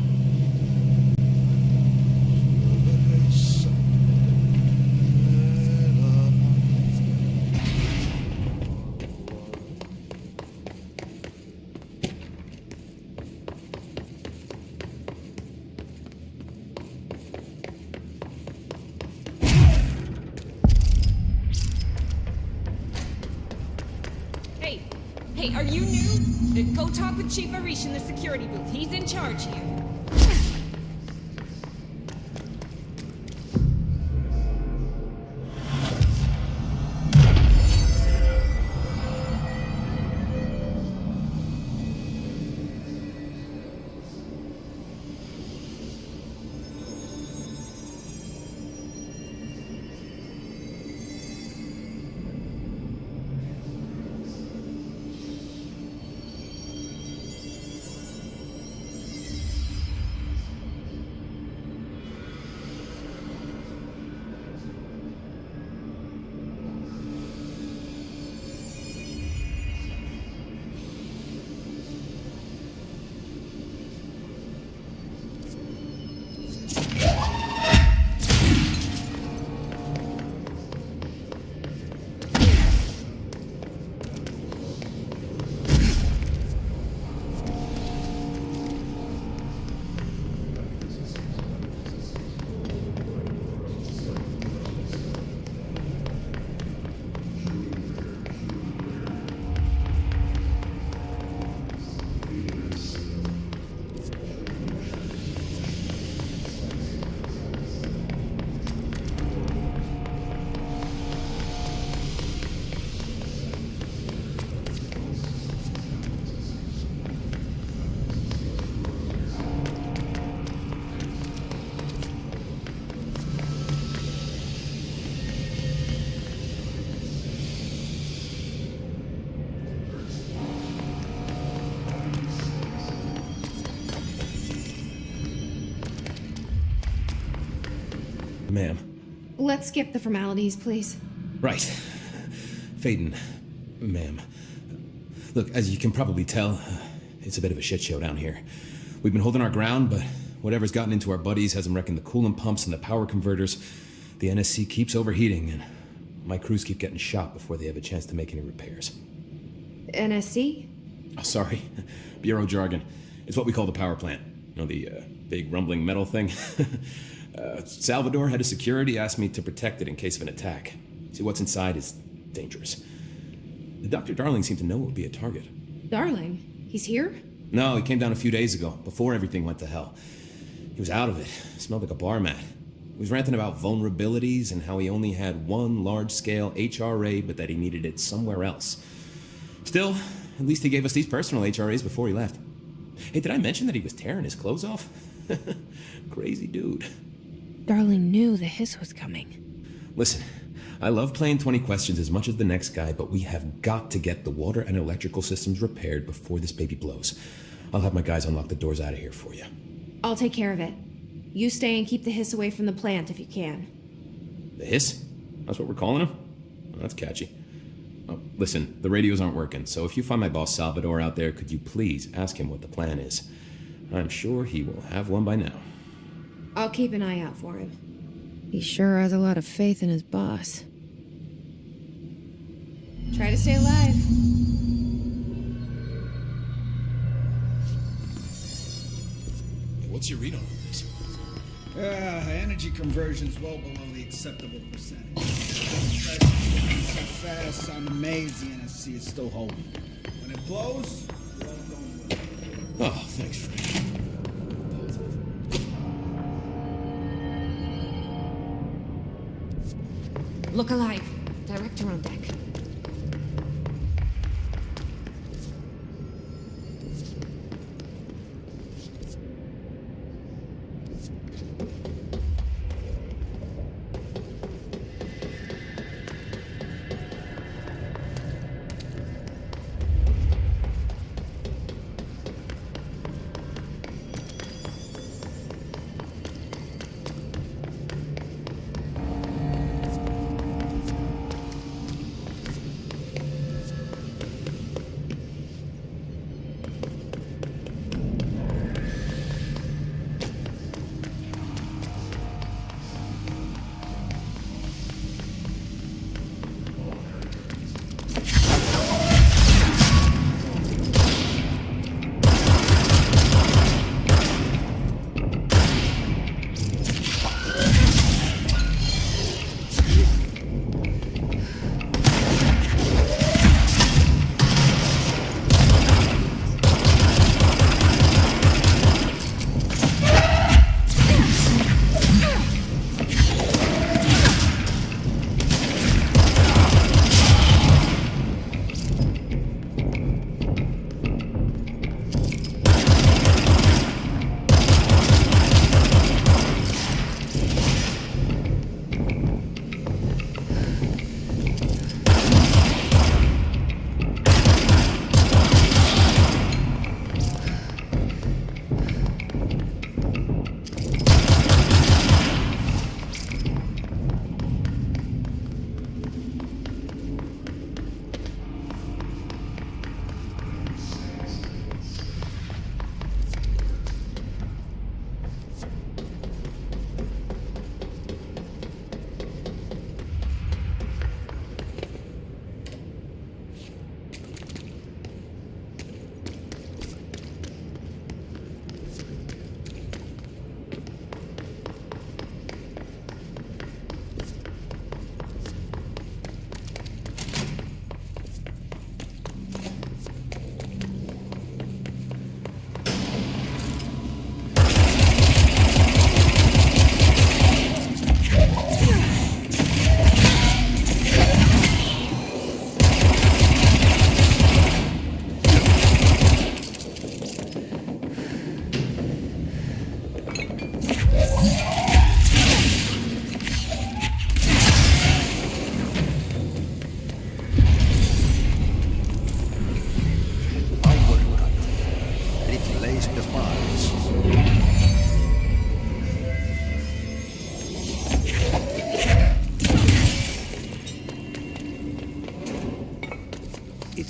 Hey, are you new? Go talk with Chief Arish in the security booth. He's in charge here. Ma'am. Let's skip the formalities, please. Right. Faden, ma'am. Look, as you can probably tell, it's a bit of a shit show down here. We've been holding our ground, but whatever's gotten into our buddies has them wrecking the coolant pumps and the power converters. The NSC keeps overheating, and my crews keep getting shot before they have a chance to make any repairs. NSC? Oh, sorry. Bureau jargon. It's what we call the power plant. You know, the big rumbling metal thing? Salvador, head of security, asked me to protect it in case of an attack. See, what's inside is dangerous. Dr. Darling seemed to know it would be a target. Darling? He's here? No, he came down a few days ago, before everything went to hell. He was out of it. Smelled like a bar mat. He was ranting about vulnerabilities and how he only had one large-scale HRA, but that he needed it somewhere else. Still, at least he gave us these personal HRAs before he left. Hey, did I mention that he was tearing his clothes off? Crazy dude. Darling knew the hiss was coming. Listen, I love playing 20 questions as much as the next guy, but we have got to get the water and electrical systems repaired before this baby blows. I'll have my guys unlock the doors out of here for you. I'll take care of it. You stay and keep the hiss away from the plant if you can. The hiss? That's what we're calling him? Oh, that's catchy. Oh, listen, the radios aren't working, so if you find my boss Salvador out there, could you please ask him what the plan is? I'm sure he will have one by now. I'll keep an eye out for him. He sure has a lot of faith in his boss. Try to stay alive. What's your read on all this? Energy conversion's well below the acceptable percentage. So fast, I'm amazed the NSC is still holding. When it blows, we're all going with it. Oh, thanks, Frank. Look alive. Director on deck.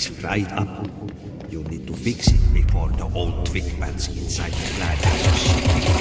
It's fried up. You need to fix it before the old twig bats inside the plant hatch.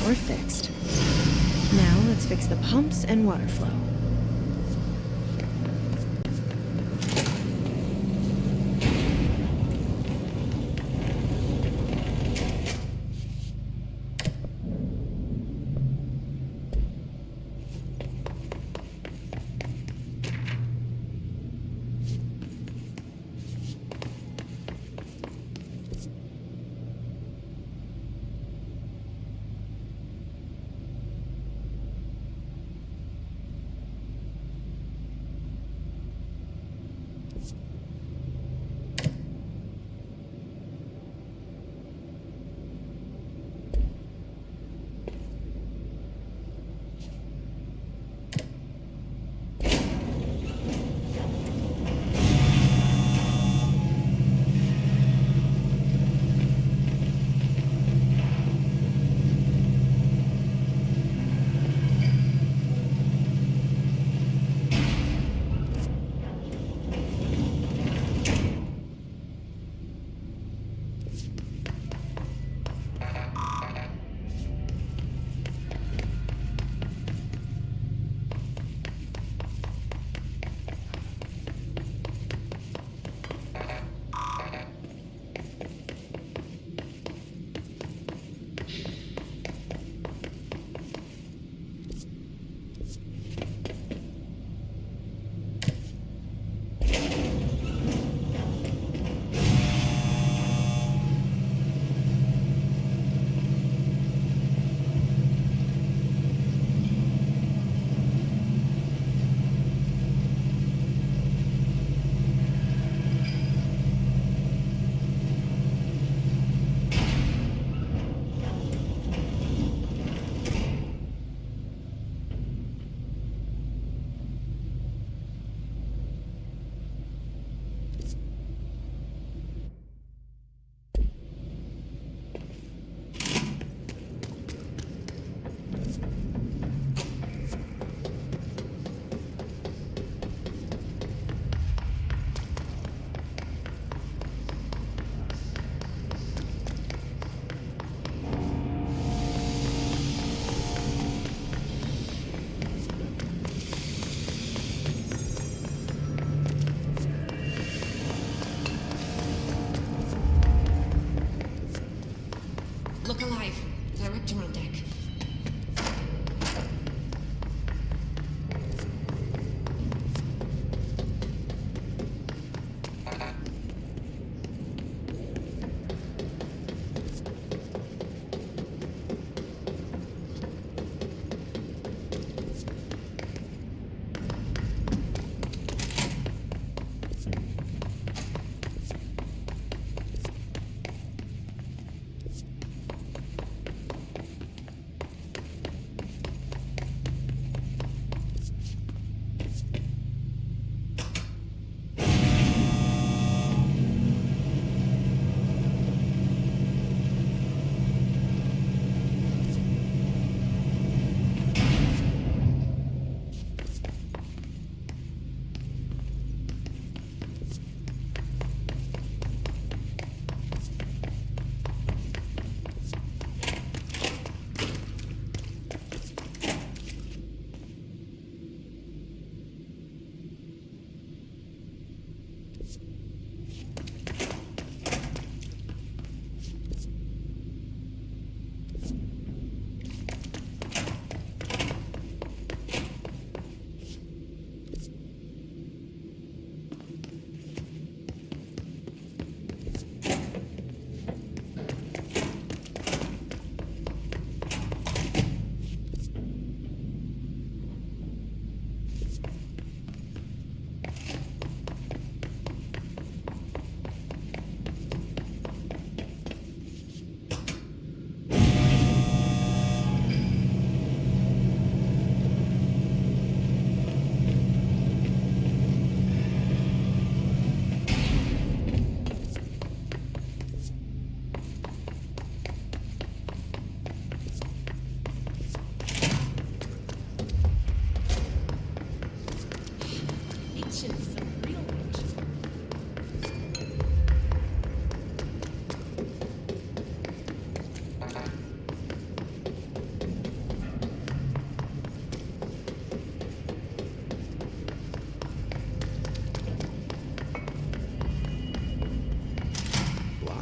We're fixed. Now let's fix the pumps and water flow.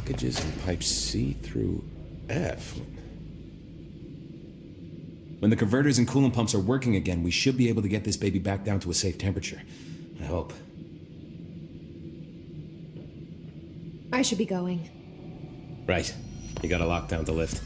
blockages in pipes C through F. When the converters and coolant pumps are working again, we should be able to get this baby back down to a safe temperature. I hope. I should be going. Right. You got a lockdown to lift.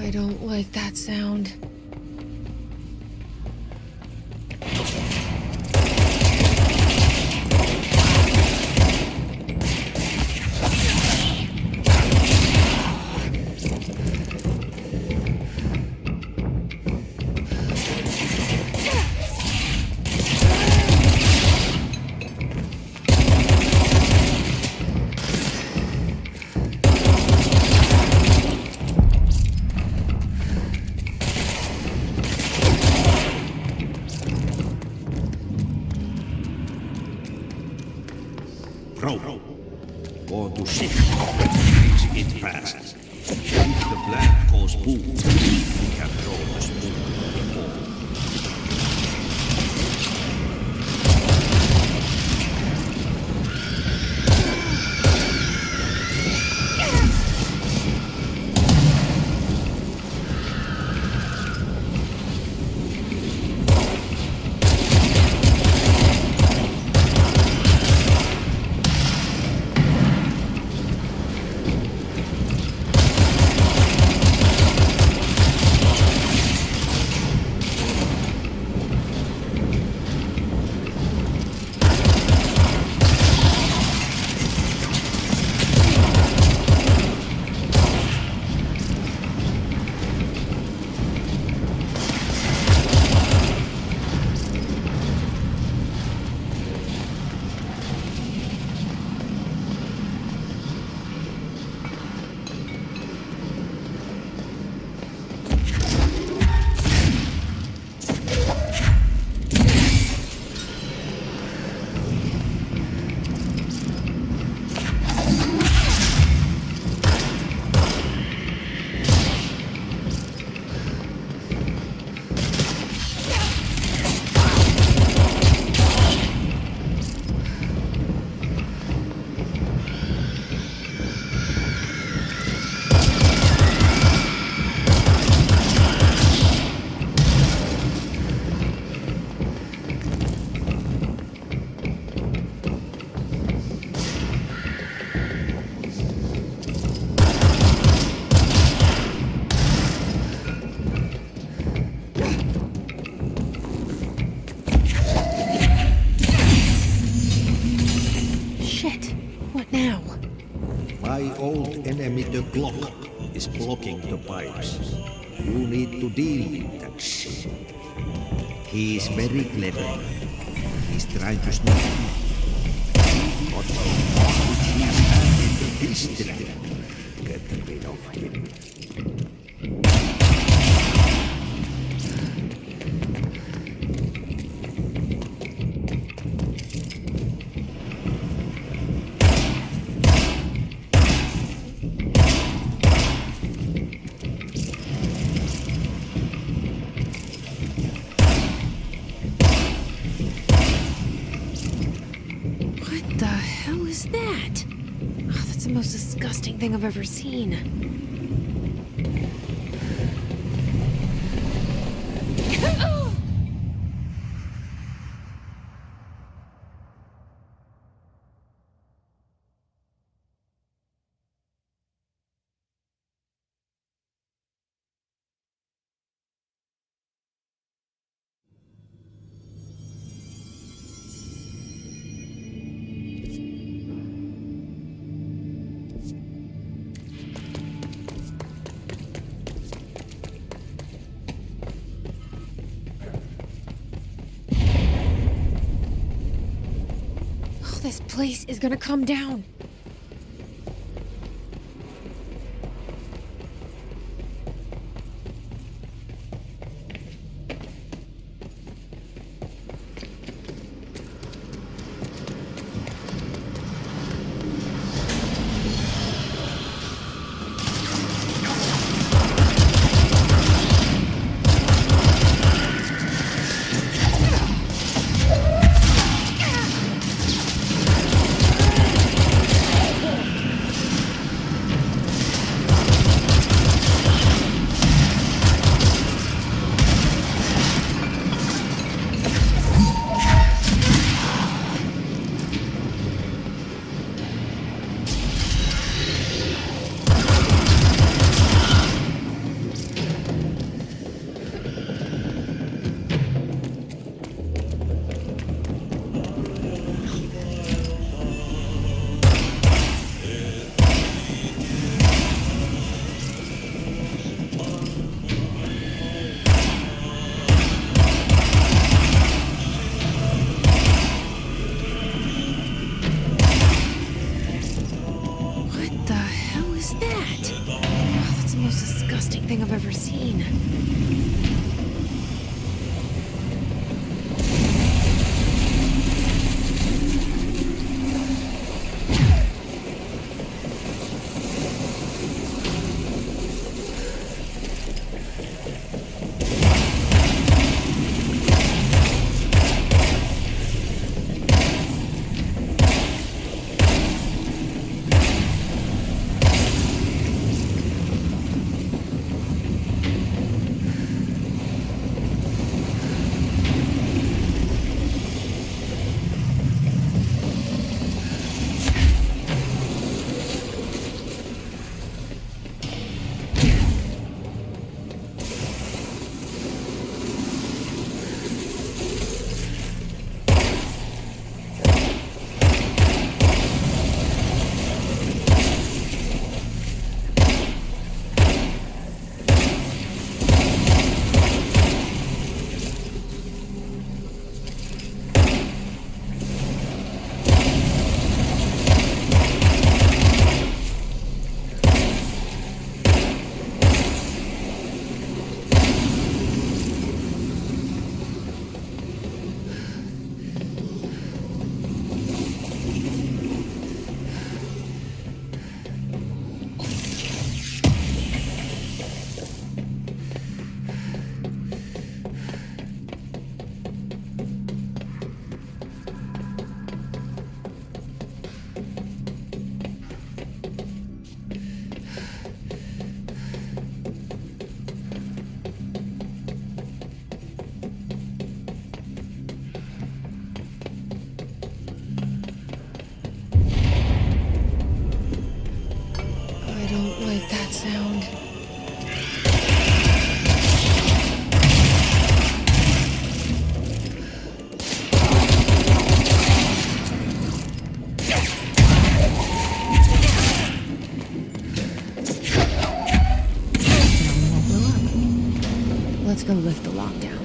I don't like that sound. throw. Go to ship. Reach it fast. If the plant goes boom, we can throw the spoon in the hole. My old enemy, the clock, is blocking the pipes. You need to deal with that shit. He is very clever. He's trying to sneak in. But he's handed the history. Get rid of him. The most disgusting thing I've ever seen. This place is gonna come down. Thing I've ever seen. go lift the lockdown.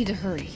to hurry.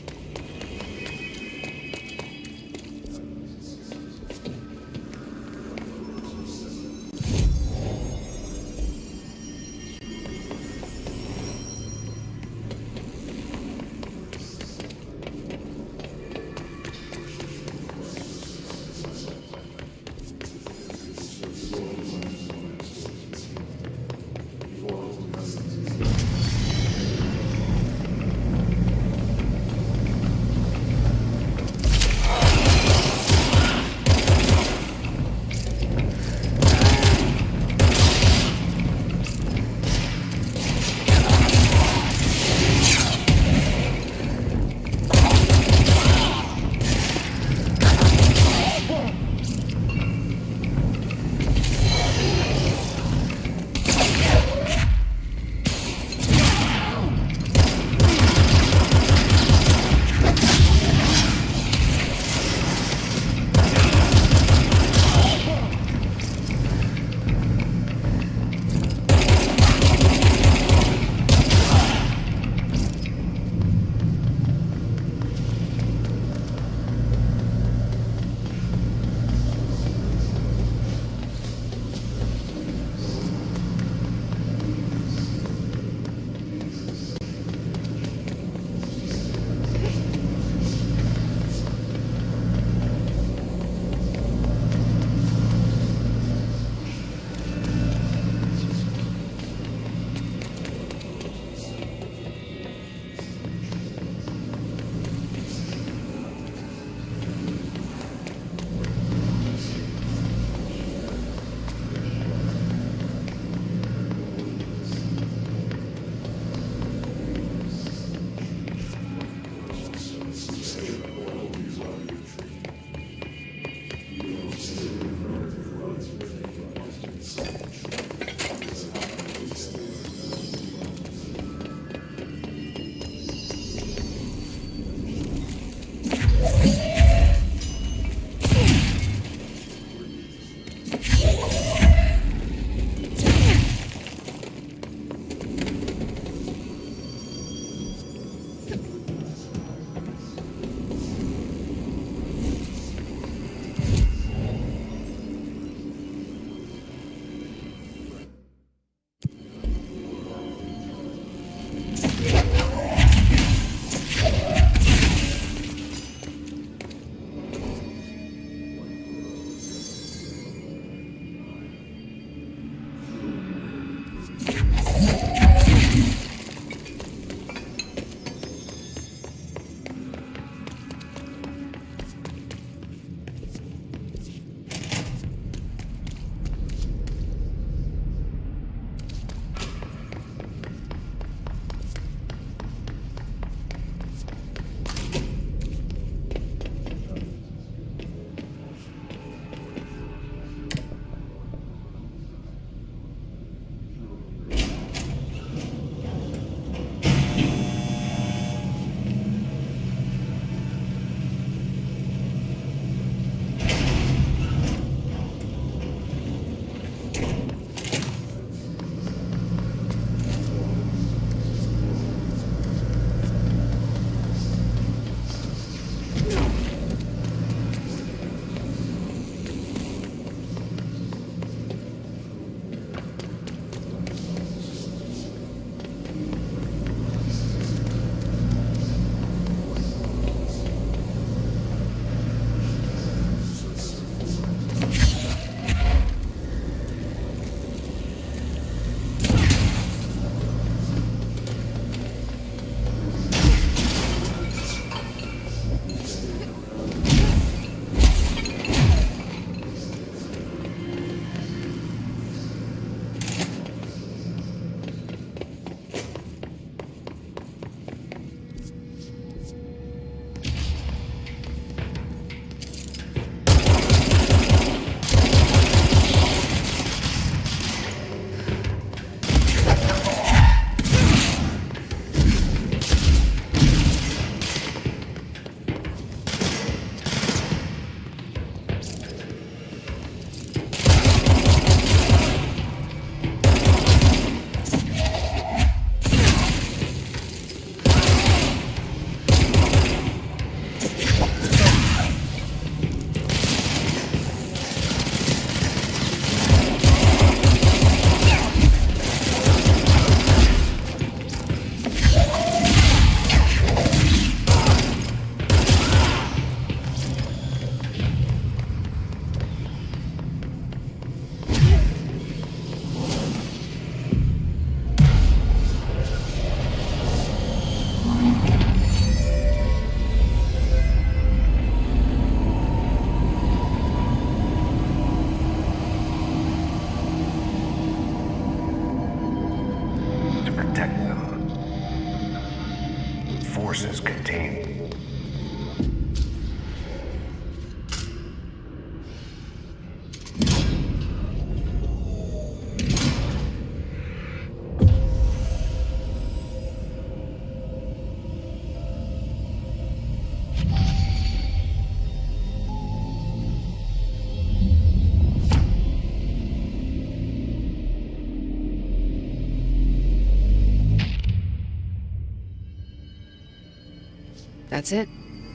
That's it.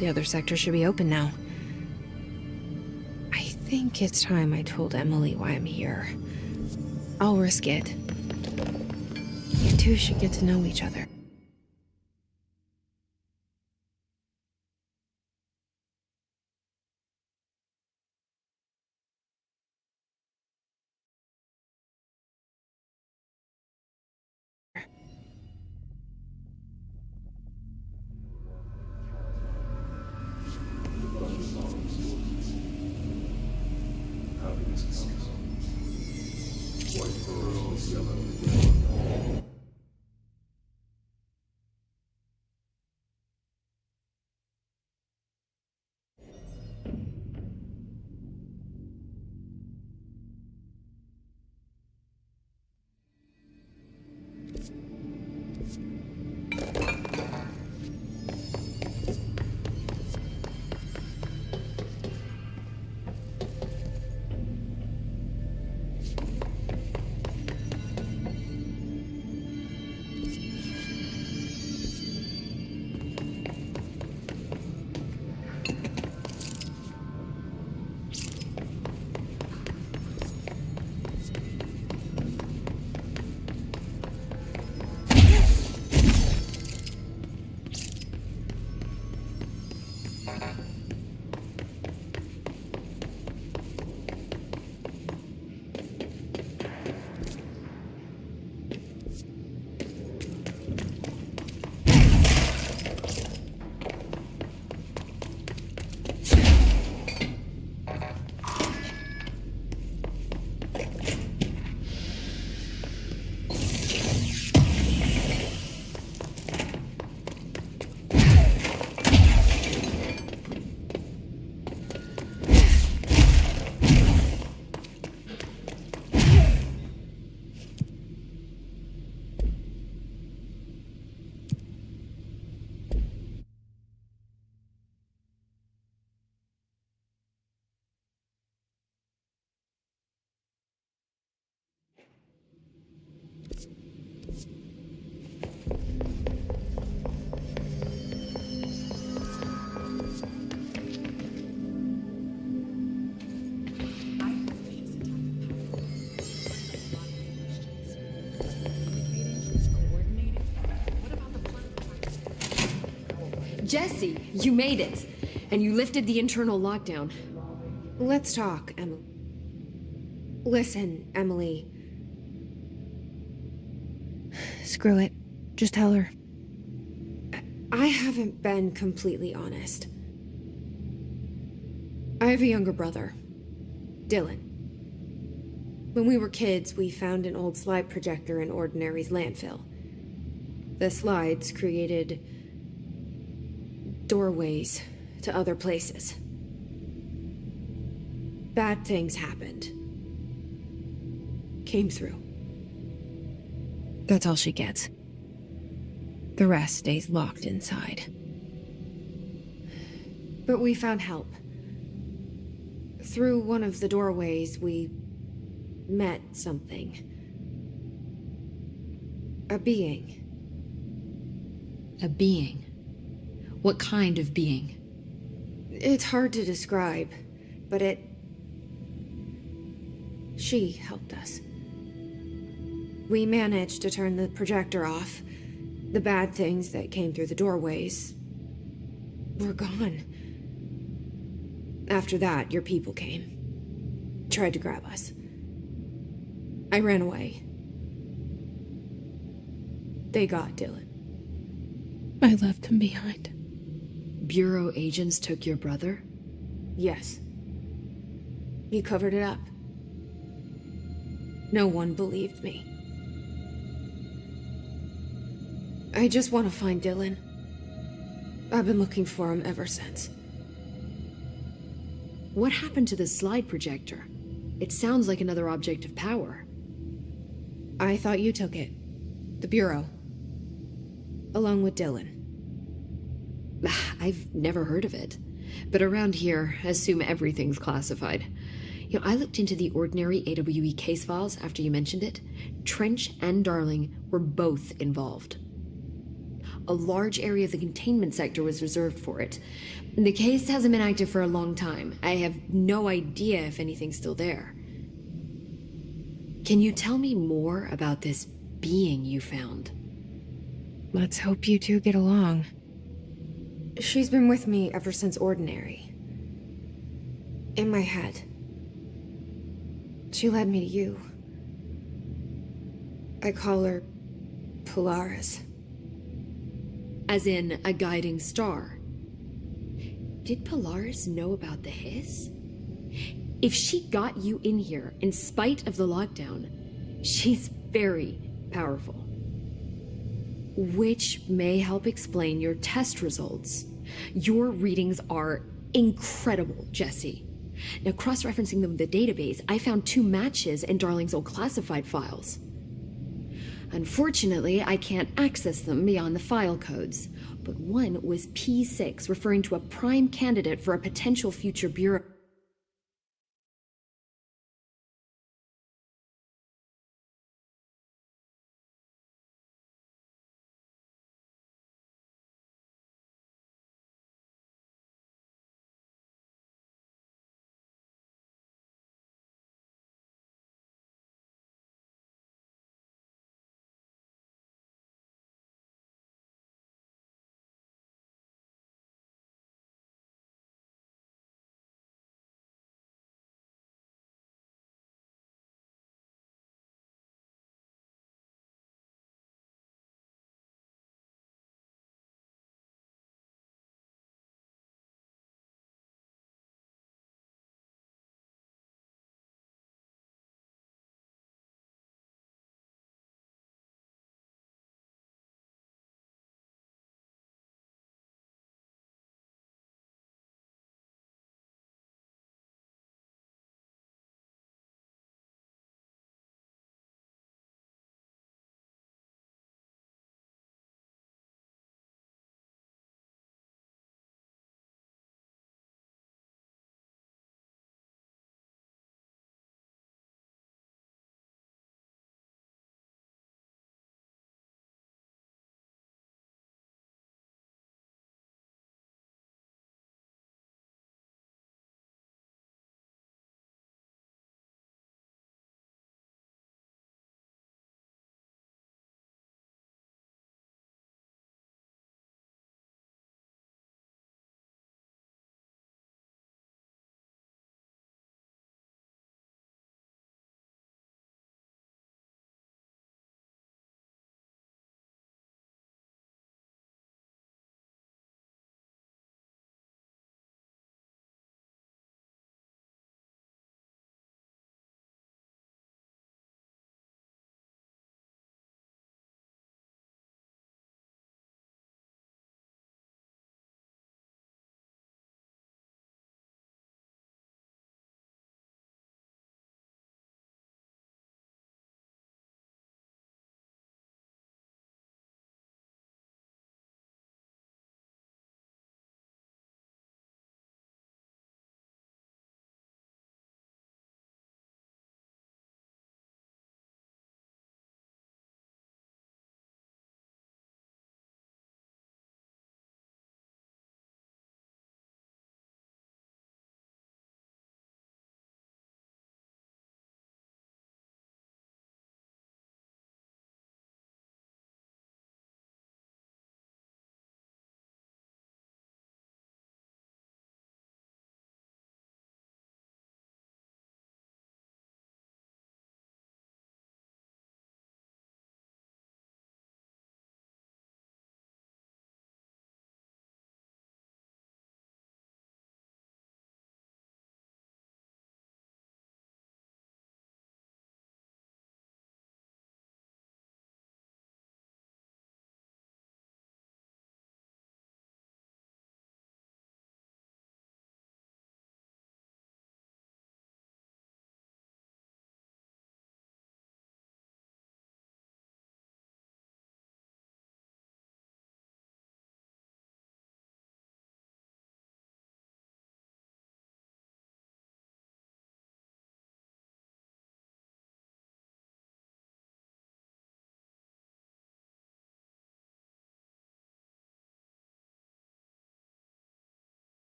The other sector should be open now. I think it's time I told Emily why I'm here. I'll risk it. You two should get to know each other. Jesse, you made it. And you lifted the internal lockdown. Let's talk, Emily. Listen, Emily. Screw it. Just tell her. I haven't been completely honest. I have a younger brother, Dylan. When we were kids, we found an old slide projector in Ordinary's landfill. The slides created doorways to other places. Bad things happened. Came through. That's all she gets. The rest stays locked inside. But we found help. Through one of the doorways, we met something. A being. A being? What kind of being? It's hard to describe, but she helped us. We managed to turn the projector off. The bad things that came through the doorways were gone. After that, your people came. Tried to grab us. I ran away. They got Dylan. I left him behind. Bureau agents took your brother? Yes. You covered it up. No one believed me. I just want to find Dylan. I've been looking for him ever since. What happened to the slide projector? It sounds like another object of power. I thought you took it. The Bureau. Along with Dylan. I've never heard of it. But around here, assume everything's classified. You know, I looked into the Ordinary AWE case files after you mentioned it. Trench and Darling were both involved. A large area of the containment sector was reserved for it. The case hasn't been active for a long time. I have no idea if anything's still there. Can you tell me more about this being you found? Let's hope you two get along. She's been with me ever since Ordinary. In my head. She led me to you. I call her Polaris. As in a guiding star. Did Polaris know about the hiss? If she got you in here in spite of the lockdown, she's very powerful. Which may help explain your test results. Your readings are incredible, Jesse. Now, cross-referencing them with the database, I found 2 matches in Darling's old classified files. Unfortunately, I can't access them beyond the file codes, but one was P6, referring to a prime candidate for a potential future Bureau.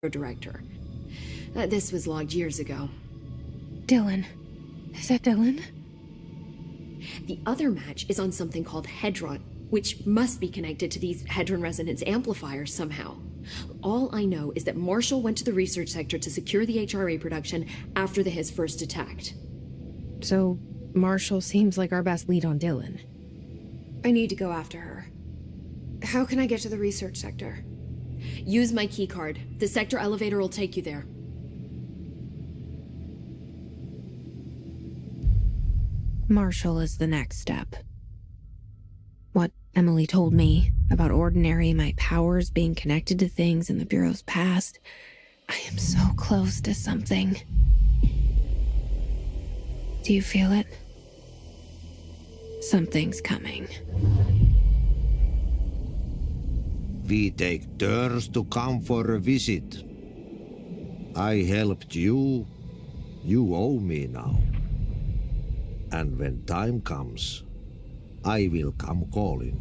director. This was logged years ago. Dylan. Is that Dylan? The other match is on something called Hedron, which must be connected to these Hedron resonance amplifiers somehow. All I know is that Marshall went to the research sector to secure the HRA production after the Hiss first attacked. So, Marshall seems like our best lead on Dylan. I need to go after her. How can I get to the research sector? Use my keycard. The sector elevator will take you there. Marshall is the next step. What Emily told me about Ordinary, my powers being connected to things in the Bureau's past, I am so close to something. Do you feel it? Something's coming. We take turns to come for a visit. I helped you. You owe me now. And when time comes, I will come calling.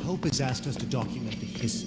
Hope has asked us to document the Hiss